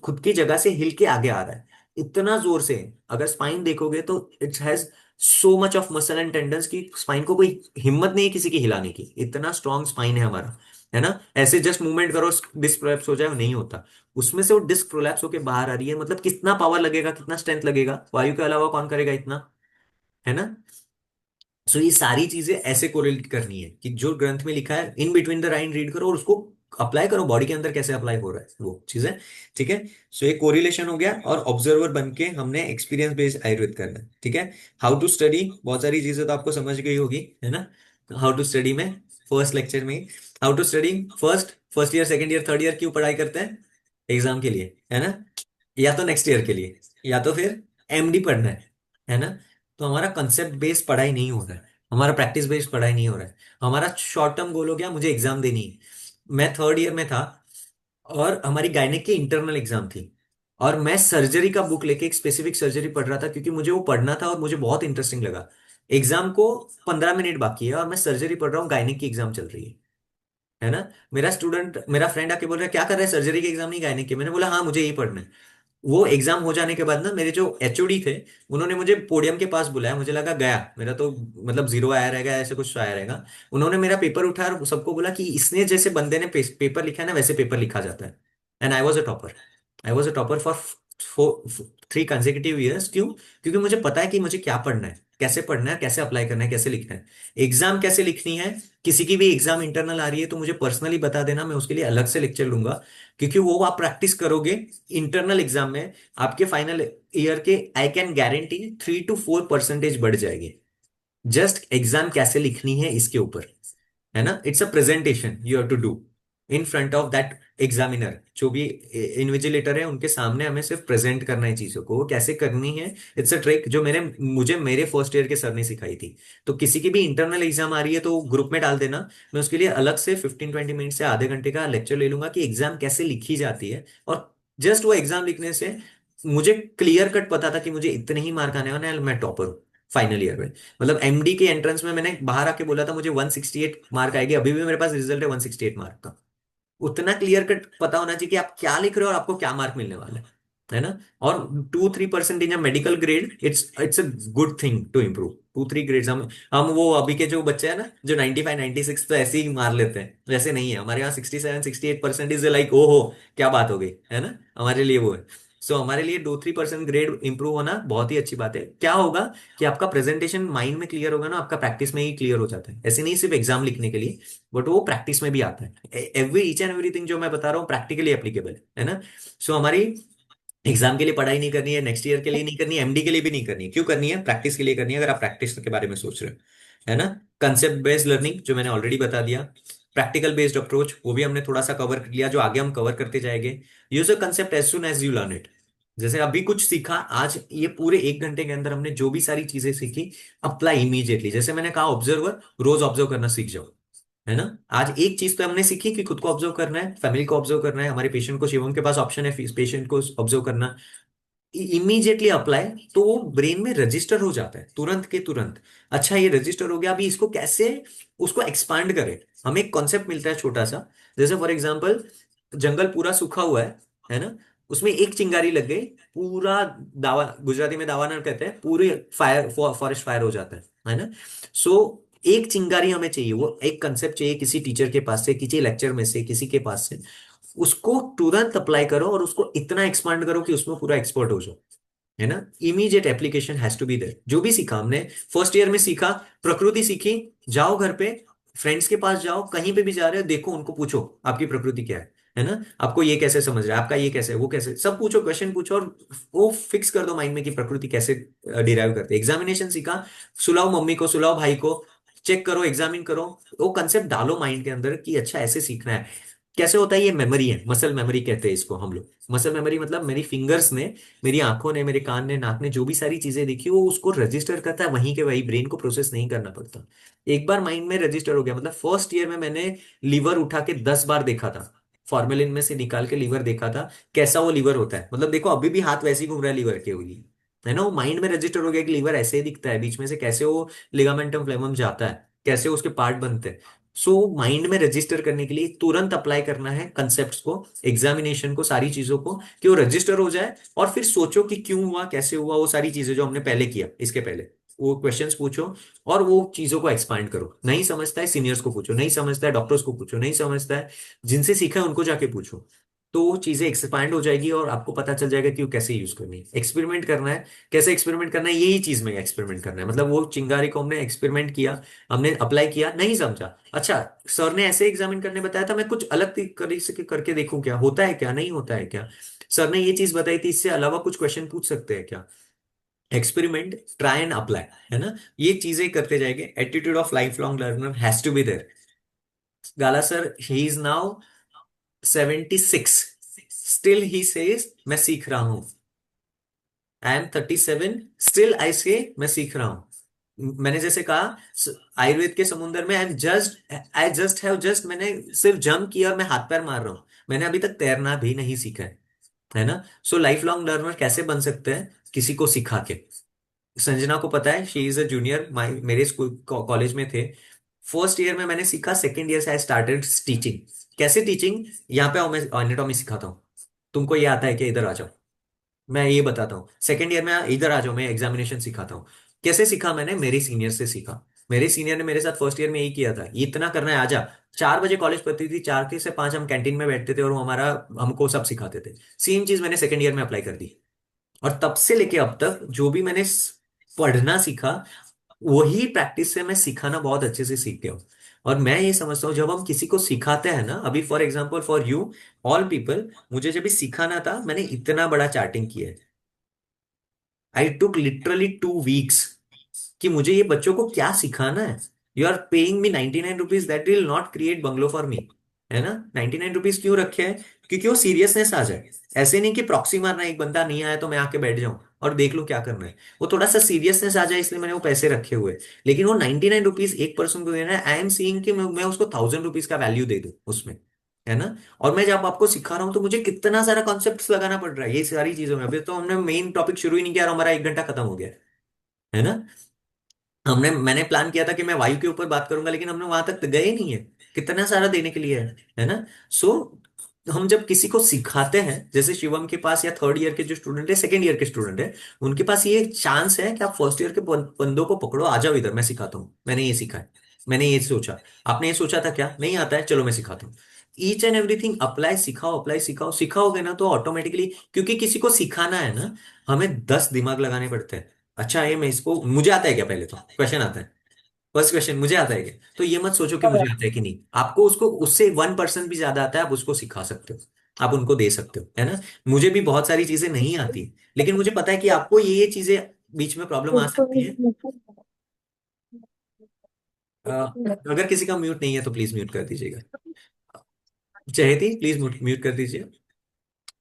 खुद की जगह से हिल के आगे आ रहा है इतना जोर से। अगर स्पाइन देखोगे तो it has so much of muscle and tendons की स्पाइन को कोई हिम्मत नहीं है किसी की हिलाने की, इतना स्ट्रॉन्ग स्पाइन है हमारा, है ना। ऐसे जस्ट मूवमेंट करो डिस्क प्रोलैप्स हो जाए, नहीं होता। उसमें से वो डिस्क प्रोलैप्स होके बाहर आ रही है, मतलब कितना पावर लगेगा, कितना स्ट्रेंथ लगेगा, वायु के अलावा कौन करेगा इतना, है ना। सो ये सारी चीजें ऐसे कोरिलेट करनी है कि जो ग्रंथ में लिखा है इन बिटवीन द लाइन रीड करो और उसको अप्लाई करो बॉडी के अंदर, कैसे अप्लाई हो रहा है वो चीजें। ठीक है। सो ये कोरिलेशन हो गया, और ऑब्जर्वर बन के हमने एक्सपीरियंस बेस्ड आयुर्वेद करना है। ठीक है। हाउ टू स्टडी, बहुत सारी चीजें तो आपको समझ गई होगी, है ना। हाउ टू स्टडी में फर्स्ट लेक्चर में how to study, first year, second year, third year क्यों पढ़ाई करते हैं? एग्जाम के लिए, है ना, या तो नेक्स्ट ईयर के लिए, या तो फिर एमडी पढ़ना है ना। तो हमारा कंसेप्ट बेस्ड पढ़ाई नहीं हो रहा है, हमारा प्रैक्टिस बेस्ड पढ़ाई नहीं हो रहा है। हमारा शॉर्ट टर्म गोल हो गया, मुझे एग्जाम देनी है। मैं थर्ड ईयर में था और हमारी गायनेक की इंटरनल एग्जाम थी, और मैं सर्जरी का बुक लेके एक स्पेसिफिक सर्जरी पढ़ रहा था क्योंकि मुझे वो पढ़ना था और मुझे बहुत इंटरेस्टिंग लगा। एग्जाम को 15 मिनट बाकी है और मैं सर्जरी पढ़ रहा हूँ, गायनेक की एग्जाम चल रही है ना। मेरा फ्रेंड आके बोल रहा है क्या कर रहा है, सर्जरी के एग्जाम नहीं गायनेक के? मैंने बोला हाँ मुझे यही पढ़ना है। वो एग्जाम हो जाने के बाद ना, मेरे जो एचओडी थे, उन्होंने मुझे पोडियम के पास बुलाया, मुझे लगा गया मेरा तो, मतलब जीरो आया रहेगा, ऐसे कुछ तो आया रहेगा। उन्होंने मेरा पेपर उठाया और सबको बोला कि इसने जैसे बंदे ने पेपर लिखा है ना, वैसे पेपर लिखा जाता है। And I was a topper for 3 consecutive years। क्यों? क्योंकि मुझे पता है कि मुझे क्या पढ़ना है, कैसे पढ़ना है, कैसे अप्लाई करना है, कैसे लिखना है, एग्जाम कैसे लिखनी है। किसी की भी एग्जाम इंटरनल आ रही है तो मुझे पर्सनली बता देना, मैं उसके लिए अलग से लेक्चर लूंगा, क्योंकि वो आप प्रैक्टिस करोगे इंटरनल एग्जाम में, आपके फाइनल ईयर के आई कैन गारंटी 3 to 4% बढ़ जाएगी। जस्ट एग्जाम कैसे लिखनी है इसके ऊपर, है ना। It's a presentation you have to do in front of that examiner, जो भी इन्विजिलेटर है उनके सामने हमें सिर्फ प्रेजेंट करना है चीजों को, वो कैसे करनी है। इट्स अ ट्रिक जो मुझे मेरे फर्स्ट ईयर के सर ने सिखाई थी। तो किसी की भी इंटरनल एग्जाम आ रही है तो ग्रुप में डाल देना, मैं उसके लिए अलग से 15-20 मिनट से आधे घंटे का लेक्चर ले लूंगा कि एग्जाम कैसे लिखी जाती है। और जस्ट वो एग्जाम लिखने से मुझे क्लियर कट पता था कि मुझे इतने ही मार्क आने वाले हैं, मैं टॉपर हूँ। फाइनल ईयर में। मतलब एमडी के एंट्रेंस में मैंने बाहर आके बोला था मुझे 168 मार्क आएगी, अभी भी मेरे पास रिजल्ट है 168 मार्क का। उतना क्लियर कट पता होना चाहिए कि आप क्या लिख रहे हो और आपको क्या मार्क मिलने वाला है ना। और 2-3% in medical grade, it's a good thing to improve. 2-3 grades, हम वो अभी के जो बच्चे हैं ना जो 95-96 तो ऐसे ही मार लेते हैं, वैसे नहीं है हमारे यहाँ। 67-68% इज लाइक ओहो क्या बात हो गई है ना, हमारे लिए वो है। सो हमारे लिए 2-3% ग्रेड इंप्रूव होना बहुत ही अच्छी बात है। क्या होगा कि आपका प्रेजेंटेशन माइंड में क्लियर होगा ना, आपका प्रैक्टिस में ही क्लियर हो जाता है, ऐसे नहीं सिर्फ एग्जाम लिखने के लिए, बट वो प्रैक्टिस में भी आता है। ईच एंड एवरीथिंग जो मैं बता रहा हूँ प्रैक्टिकली एप्लीकेबल है ना। सो हमारी एग्जाम के लिए पढ़ाई नहीं करनी है, नेक्स्ट ईयर के लिए नहीं करनी है, एमडी के लिए भी नहीं करनी है। क्यों करनी है? प्रैक्टिस के लिए करनी है, अगर आप प्रैक्टिस के बारे में सोच रहे हो, है ना। कंसेप्ट बेस्ड लर्निंग जो मैंने ऑलरेडी बता दिया, प्रैक्टिकल बेस्ड अप्रोच वो भी हमने थोड़ा सा कवर कर लिया, जो आगे हम कवर करते जाएंगे। Use a concept as soon as you learn it. जैसे अभी कुछ सीखा, आज ये पूरे 1 घंटे के अंदर हमने जो भी सारी चीजें सीखी, अप्लाई इमीडिएटली। जैसे मैंने कहा ऑब्जर्वर, रोज ऑब्जर्व करना सीख जाओ, है ना। आज एक चीज तो हमने सीखी कि खुद को ऑब्जर्व करना है, फैमिली को ऑब्जर्व करना है, हमारे पेशेंट को, शिवम के पास ऑप्शन है पेशेंट को ऑब्जर्व करना, इमीडिएटली अप्लाई। तो वो ब्रेन में रजिस्टर हो जाता है तुरंत के तुरंत। अच्छा ये रजिस्टर हो गया, अभी इसको कैसे उसको एक्सपांड करें। हमें एक कॉन्सेप्ट मिलता है छोटा सा, जैसे फॉर एग्जांपल जंगल पूरा सूखा हुआ है ना, उसमें एक चिंगारी लग गई, पूरा दावा, गुजराती में दावानल कहते हैं, पूरे फायर फॉरेस्ट फायर हो जाता है ना। सो एक चिंगारी हमें चाहिए, वो एक कंसेप्ट चाहिए किसी टीचर के पास से, किसी लेक्चर में से, किसी के पास से। उसको तुरंत अप्लाई करो और उसको इतना एक्सपांड करो कि उसमें पूरा एक्सपर्ट हो जाओ, है ना। Immediate application has to be there. जो भी सीखा हमने फर्स्ट ईयर में सीखा, प्रकृति सीखी, जाओ घर पे, फ्रेंड्स के पास जाओ, कहीं पे भी जा रहे हो देखो, उनको पूछो आपकी प्रकृति क्या है ना। आपको ये कैसे समझ रहा है, आपका ये कैसे है, वो कैसे, सब पूछो, क्वेश्चन पूछो, और वो फिक्स कर दो माइंड में कि प्रकृति कैसे डिराइव करते हैं। एग्जामिनेशन सीखा, सुलाओ मम्मी को, सुलाओ भाई को, चेक करो, एग्जामिन करो, वो कंसेप्ट डालो माइंड के अंदर कि अच्छा ऐसे सीखना है। कैसे होता है? ये मेमोरी है, मसल मेमोरी कहते हैं इसको हम लोग। मसल मेमोरी मतलब मेरी फिंगर्स ने, मेरी आंखों ने, मेरे कान ने, नाक ने जो भी सारी चीजें देखी वो उसको रजिस्टर करता है वहीं के वहीं, ब्रेन को प्रोसेस नहीं करना पड़ता। एक बार माइंड में रजिस्टर हो गया, मतलब फर्स्ट ईयर में मैंने लीवर उठा के 10 बार देखा था, फॉर्मेलिन में से निकाल के लीवर देखा था कैसा वो लीवर होता है। मतलब देखो अभी भी हाथ वैसे ही घूम रहा है लीवर के लिए, है ना। वो माइंड में रजिस्टर हो गया कि लीवर ऐसे ही दिखता है, बीच में से कैसे वो लिगामेंटम फ्लेमम जाता है, कैसे उसके पार्ट बनते हैं। सो माइंड में रजिस्टर करने के लिए तुरंत अप्लाई करना है कंसेप्ट्स को, एग्जामिनेशन को, सारी चीजों को, कि वो रजिस्टर हो जाए। और फिर सोचो कि क्यों हुआ, कैसे हुआ, वो सारी चीजें जो हमने पहले किया, इसके पहले वो क्वेश्चंस पूछो और वो चीजों को एक्सपांड करो। नहीं समझता है सीनियर्स को पूछो, नहीं समझता है डॉक्टर्स को पूछो, नहीं समझता है जिनसे सीखा है उनको जाके पूछो। तो वो चीजें एक्सपांड हो जाएगी और आपको पता चल जाएगा कि वो कैसे यूज करनी है। एक्सपेरिमेंट करना है, कैसे एक्सपेरिमेंट करना है, यही चीज में एक्सपेरिमेंट करना है। मतलब वो चिंगारी को हमने एक्सपेरिमेंट किया, हमने अप्लाई किया, नहीं समझा, अच्छा सर ने ऐसे एग्जामिन करने बताया था, मैं कुछ अलग तरीके से करके देखूं क्या होता है, क्या नहीं होता है, क्या सर ने ये चीज बताई थी, इससे अलावा कुछ क्वेश्चन पूछ सकते हैं क्या। एक्सपेरिमेंट, ट्राई एंड अप्लाई, है ना। ये चीजें करते जाएंगे। Attitude of life long learner has to be there. Gala sir he is now 76, still he says मैं सीख रहा हूं। आई एम 37, स्टिल आई से मैं सीख रहा हूं। मैंने जैसे कहा आयुर्वेद के समुंदर में आई जस्ट हैव जस्ट, मैंने सिर्फ जंप किया और मैं हाथ पैर मार रहा हूं, मैंने अभी तक तैरना भी नहीं सीखा है ना। सो लाइफ लॉन्ग लर्नर कैसे बन सकते हैं? किसी को सिखा के। संजना को पता है, शी इज अ जूनियर, मेरे स्कूल कॉलेज में थे। फर्स्ट ईयर में मैंने सीखा, सेकेंड ईयर से आई स्टार्टेड टीचिंग। कैसे टीचिंग? यहाँ पे आओ, मैं एनाटॉमी सिखाता हूँ, तुमको ये आता है कि इधर आ जाओ, मैं ये बताता हूँ। सेकेंड ईयर में इधर आ जाओ, मैं एग्जामिनेशन सिखाता हूँ। कैसे सीखा? मैंने मेरे सीनियर से सीखा। मेरे सीनियर ने मेरे साथ फर्स्ट ईयर में यही किया था, ये इतना करना है, आजा। 4 बजे कॉलेज पढ़ती थी, 4 से 5 हम कैंटीन में बैठते थे और वो हमारा, हमको सब सिखाते थे। सेम चीज मैंने सेकेंड ईयर में अप्लाई कर दी, और तब से लेके अब तक जो भी मैंने पढ़ना सीखा, वही प्रैक्टिस से मैं सिखाना बहुत अच्छे से सीख गया हूँ। और मैं ये समझता हूँ जब हम किसी को सिखाते हैं ना, अभी for example for you all people, मुझे जब भी सिखाना था मैंने इतना बड़ा चार्टिंग किया है। आई टुक लिटरली 2 वीक्स कि मुझे ये बच्चों को क्या सिखाना है। You are paying me 99 rupees, that will not create bungalow for me, है ना। 99 रुपीज क्यों रखे हैं? क्योंकि वो सीरियसनेस आ जाए। ऐसे नहीं कि प्रॉक्सी मारना, एक बंदा नहीं आया तो मैं आके बैठ जाऊं और देख लूं क्या करना है। वो थोड़ा सा सीरियसनेस आ जाए, इसलिए मैंने वो पैसे रखे हुए हैं। लेकिन वो 99 रुपीज एक पर्सन को देना है, आई एम सीइंग कि मैं उसको 1000 रुपीज का वैल्यू दे दूं उसमें, है ना। और मैं जब आपको सिखा रहा हूँ तो मुझे कितना सारा कॉन्सेप्ट्स लगाना पड़ रहा है ये सारी चीजों में। अभी तो हमने मेन टॉपिक शुरू ही नहीं किया और हमारा 1 घंटा खत्म हो गया, है ना। मैंने प्लान किया था कि मैं वायु के ऊपर बात करूंगा, लेकिन हमने वहां तक गए नहीं है। कितना सारा देने के लिए है ना। सो हम जब किसी को सिखाते हैं, जैसे शिवम के पास या थर्ड ईयर के जो स्टूडेंट है, सेकंड ईयर के स्टूडेंट है, उनके पास ये चांस है कि आप फर्स्ट ईयर के बंदों को पकड़ो, आ जाओ इधर मैं सिखाता हूँ, मैंने ये सीखा है, मैंने ये सोचा। आपने ये सोचा था क्या, नहीं आता है, चलो मैं सिखाता हूँ। ईच एंड एवरीथिंग अप्लाई, सिखाओ अप्लाई सिखाओ, सिखाओगे ना तो ऑटोमेटिकली, क्योंकि किसी को सिखाना है ना, हमें 10 दिमाग लगाने पड़ते हैं। अच्छा ये मैं इसको, मुझे आता है क्या, पहले तो क्वेश्चन आता है, फर्स्ट क्वेश्चन मुझे आता है क्या। तो ये मत सोचो कि मुझे आता है कि नहीं, आपको उसको उससे 1% भी ज्यादा आता है, आप उसको सिखा सकते हो, आप उनको दे सकते हो, है ना। मुझे भी बहुत सारी चीजें नहीं आती, लेकिन मुझे पता है कि आपको ये चीजें बीच में प्रॉब्लम आ सकती है। अ, अगर किसी का म्यूट नहीं है तो प्लीज म्यूट कर दीजिएगा। चहेती प्लीज म्यूट कर दीजिए।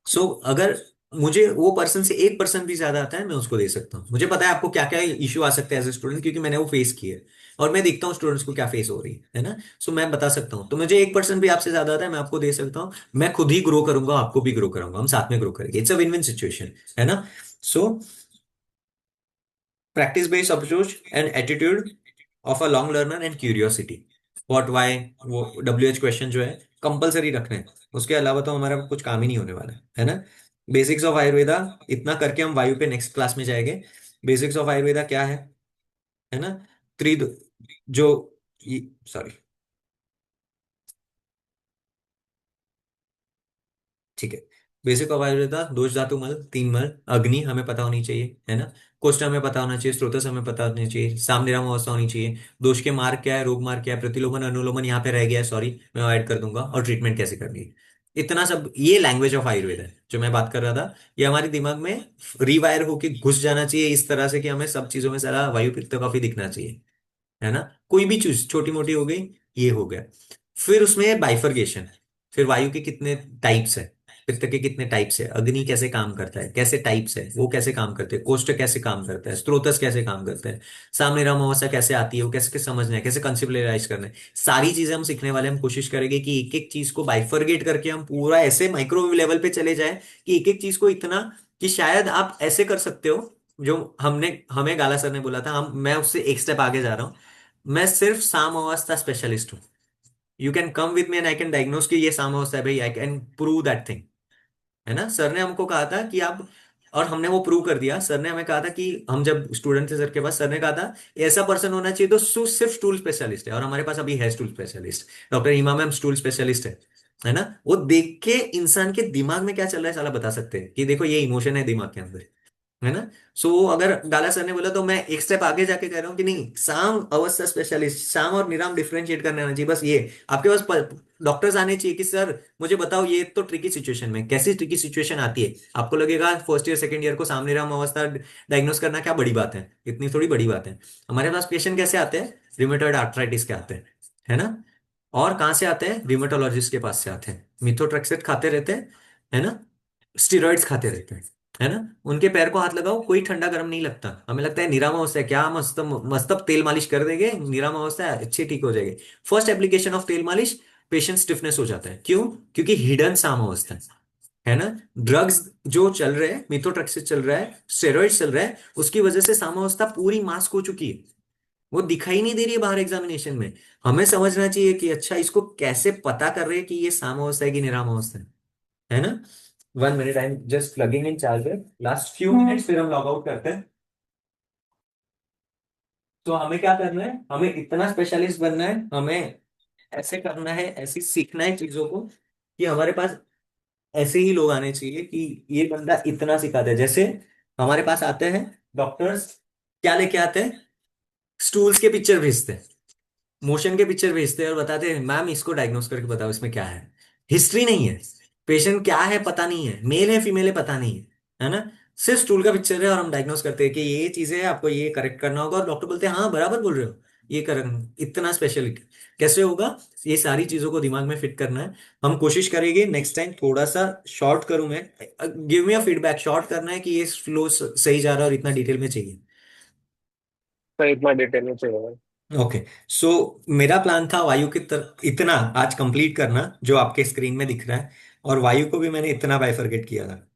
सो अगर मुझे वो पर्सन से 1% भी ज्यादा आता है, मैं उसको दे सकता हूँ। मुझे पता है आपको क्या क्या इश्यू आ सकते हैं एज ए स्टूडेंट, क्योंकि मैंने वो फेस किए है, और मैं देखता हूँ स्टूडेंट्स को क्या फेस हो रही है ना। सो मैं बता सकता हूँ, तो मुझे 1% भी आपसे ज्यादा आता है, मैं आपको दे सकता हूँ। मैं खुद ही ग्रो करूंगा, आपको भी ग्रो कराऊंगा, हम साथ में ग्रो करेंगे, it's a win win situation, है ना। So practice based approach and attitude of a long learner and curiosity, what why, वो WH क्वेश्चन जो है कंपलसरी रखने हैं। उसके अलावा तो हमारा कुछ काम ही नहीं होने वाला है ना। बेसिक्स ऑफ आयुर्वेदा, इतना करके हम वायु पे नेक्स्ट क्लास में जाएंगे। बेसिक्स ऑफ आयुर्वेदा क्या है ना। त्रिद जो, सॉरी, ठीक है। बेसिक ऑफ आयुर्वेदा, दोष धातु मल, तीन मल, अग्नि हमें पता होनी चाहिए, है ना। कोष्ठ हमें पता होना चाहिए, स्रोतस हमें पता होनी चाहिए, सामनिराम अवस्था होनी चाहिए, दोष के मार्ग क्या है, रोग मार्ग क्या है, प्रतिलोमन अनुलोमन यहाँ पे रह गया है, सॉरी मैं ऐड कर दूंगा, और ट्रीटमेंट कैसे करनी है। इतना सब ये लैंग्वेज ऑफ आयुर्वेद है जो मैं बात कर रहा था। ये हमारे दिमाग में रिवायर होके घुस जाना चाहिए इस तरह से कि हमें सब चीजों में सारा वायु पित्त कफी दिखना चाहिए, है ना। कोई भी चीज छोटी मोटी हो गई, ये हो गया। फिर उसमें बाइफरगेशन, फिर वायु के कितने टाइप्स है, पित्त के कितने टाइप्स है, अग्नि कैसे काम करता है, कैसे टाइप्स है, वो कैसे काम करते हैं, कोष्ठ कैसे काम करता है, स्त्रोतस कैसे काम करता है, सामने अमावस्या कैसे आती है, वो कैसे समझना है, कैसे कंसेप्चुअलाइज करना है, सारी चीजें हम सीखने वाले हैं। हम कोशिश करेंगे कि एक एक चीज को बाइफरगेट करके हम पूरा ऐसे माइक्रोवेव लेवल पे चले जाए कि एक एक चीज को इतना, कि शायद आप ऐसे कर सकते हो जो हमने, हमें गाला सर ने बोला था, हम मैं उससे एक स्टेप आगे जा रहा हूँ। मैं सिर्फ साम अवस्था स्पेशलिस्ट हूँ। You can come with me and I can diagnose कि ये साम अवस्था है भाई, I can prove that thing, है ना। सर ने हमको कहा था कि आप, और हमने वो प्रूव कर दिया। सर ने हमें कहा था कि हम जब स्टूडेंट थे सर के पास, सर ने कहा था ऐसा पर्सन होना चाहिए तो सिर्फ स्टूल स्पेशलिस्ट है, और हमारे पास अभी है स्टूल स्पेशलिस्ट, डॉक्टर हिमा मैम स्टूल स्पेशलिस्ट है ना। वो देख के इंसान के दिमाग में क्या चल रहा है साला बता सकते हैं कि देखो ये इमोशन है दिमाग के अंदर, है ना। सो अगर गाला सर ने बोला तो मैं एक स्टेप आगे जाके कह रहा हूँ कि नहीं, साम अवस्था स्पेशलिस्ट, साम और निराम डिफरेंशिएट करने आना चाहिए, बस ये आपके पास डॉक्टर्स आने चाहिए कि सर मुझे बताओ ये तो ट्रिकी सिचुएशन में, कैसी ट्रिकी सिचुएशन आती है। आपको लगेगा फर्स्ट ईयर सेकंड ईयर को साम निराम अवस्था डायग्नोस करना क्या बड़ी बात है, इतनी थोड़ी बड़ी बात है। हमारे पास पेशेंट कैसे आते हैं, रिमेटॉइड आर्थराइटिस के आते हैं, है ना। और कहाँ से आते हैं, रिमेटोलॉजिस्ट के पास से आते हैं, मिथोट्रेक्सेट खाते रहते हैं, है ना, स्टेरॉइड्स खाते रहते हैं, है ना। उनके पैर को हाथ लगाओ, कोई ठंडा गर्म नहीं लगता, हमें लगता है निराम अवस्था है, क्या मस्त मस्त तेल मालिश कर देंगे, निराम अवस्था है, अच्छी ठीक हो जाएगी। फर्स्ट एप्लीकेशन ऑफ तेल मालिश पेशेंट स्टिफनेस हो जाता है, क्यों, क्योंकि हिडन साम अवस्था है ना। ड्रग्स जो चल रहे हैं, मिथोट्रेक्सेट चल रहा है, स्टेरॉइड चल रहा है, उसकी वजह से सामावस्था पूरी मास्क हो चुकी है, वो दिखाई नहीं दे रही है बाहर एग्जामिनेशन में। हमें समझना चाहिए कि अच्छा इसको कैसे पता कर रहे हैं कि ये सामावस्था है कि निरामावस्था है ना। 1 minute, I am just plugging in charger, last few minutes फिर हम लॉग आउट करते हैं। तो हमें क्या करना है, हमें इतना स्पेशलिस्ट बनना है, हमें ऐसे करना है, ऐसे सीखना है चीजों को कि हमारे पास ऐसे ही लोग आने चाहिए कि ये बंदा इतना सिखाता है। जैसे हमारे पास आते हैं डॉक्टर्स, क्या लेके आते हैं, स्टूल्स के पिक्चर भेजते हैं, मोशन के पिक्चर भेजते हैं और बताते हैं मैम इसको डायग्नोस करके बताओ इसमें क्या है। हिस्ट्री नहीं है, पेशेंट क्या है पता नहीं है, मेल है फीमेल है पता नहीं है ना। सिर्फ स्टूल का पिक्चर है और हम डायग्नोस करते हैं कि ये चीजें है, आपको ये करेक्ट करना होगा, और डॉक्टर बोलते हैं हाँ बराबर बोल रहे हो, ये कर, इतना स्पेशल कैसे होगा। ये सारी चीजों को दिमाग में फिट करना है। हम कोशिश करेंगे नेक्स्ट टाइम थोड़ा सा शॉर्ट करूं मैं, give me a feedback, short करना है कि ये फ्लो सही जा रहा है और इतना डिटेल में चाहिए। तो इतना डिटेल में चाहिए। ओके। सो मेरा प्लान था वायु की तरफ इतना आज कंप्लीट करना जो आपके स्क्रीन में दिख रहा है, और वायु को भी मैंने इतना बाइफरगेट किया था,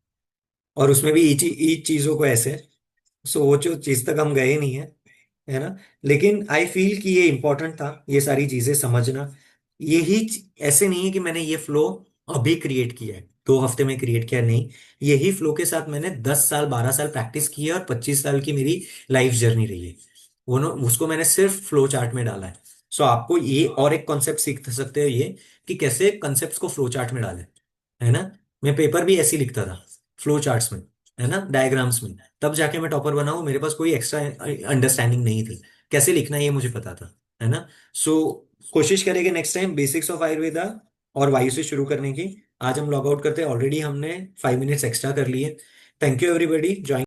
और उसमें भी ईच ईच चीजों को ऐसे। सो वो जो चीज तक हम गए नहीं है, है ना। लेकिन आई फील कि ये इंपॉर्टेंट था, ये सारी चीजें समझना। ऐसे नहीं है कि मैंने ये फ्लो अभी क्रिएट किया है, 2 हफ्ते में क्रिएट किया, नहीं। यही फ्लो के साथ मैंने 10 साल 12 साल प्रैक्टिस की है, और 25 साल की मेरी लाइफ जर्नी रही है। वो ना, उसको मैंने सिर्फ फ्लो चार्ट में डाला है। सो आपको ये और एक कॉन्सेप्ट सीख सकते हो, ये कि कैसे कॉन्सेप्ट्स को फ्लो चार्ट में डालें, है ना। मैं पेपर भी ऐसे ही लिखता था, फ्लो चार्ट्स में, है ना, डायग्राम्स में। तब जाके मैं टॉपर बना हूं, मेरे पास कोई एक्स्ट्रा अंडरस्टैंडिंग नहीं थी, कैसे लिखना है ये मुझे पता था, है ना। सो कोशिश करेंगे next time basics of Ayurveda और वायु से शुरू करने की। आज हम लॉग आउट करते हैं, ऑलरेडी हमने 5 मिनट्स एक्स्ट्रा कर लिए। Thank you everybody join.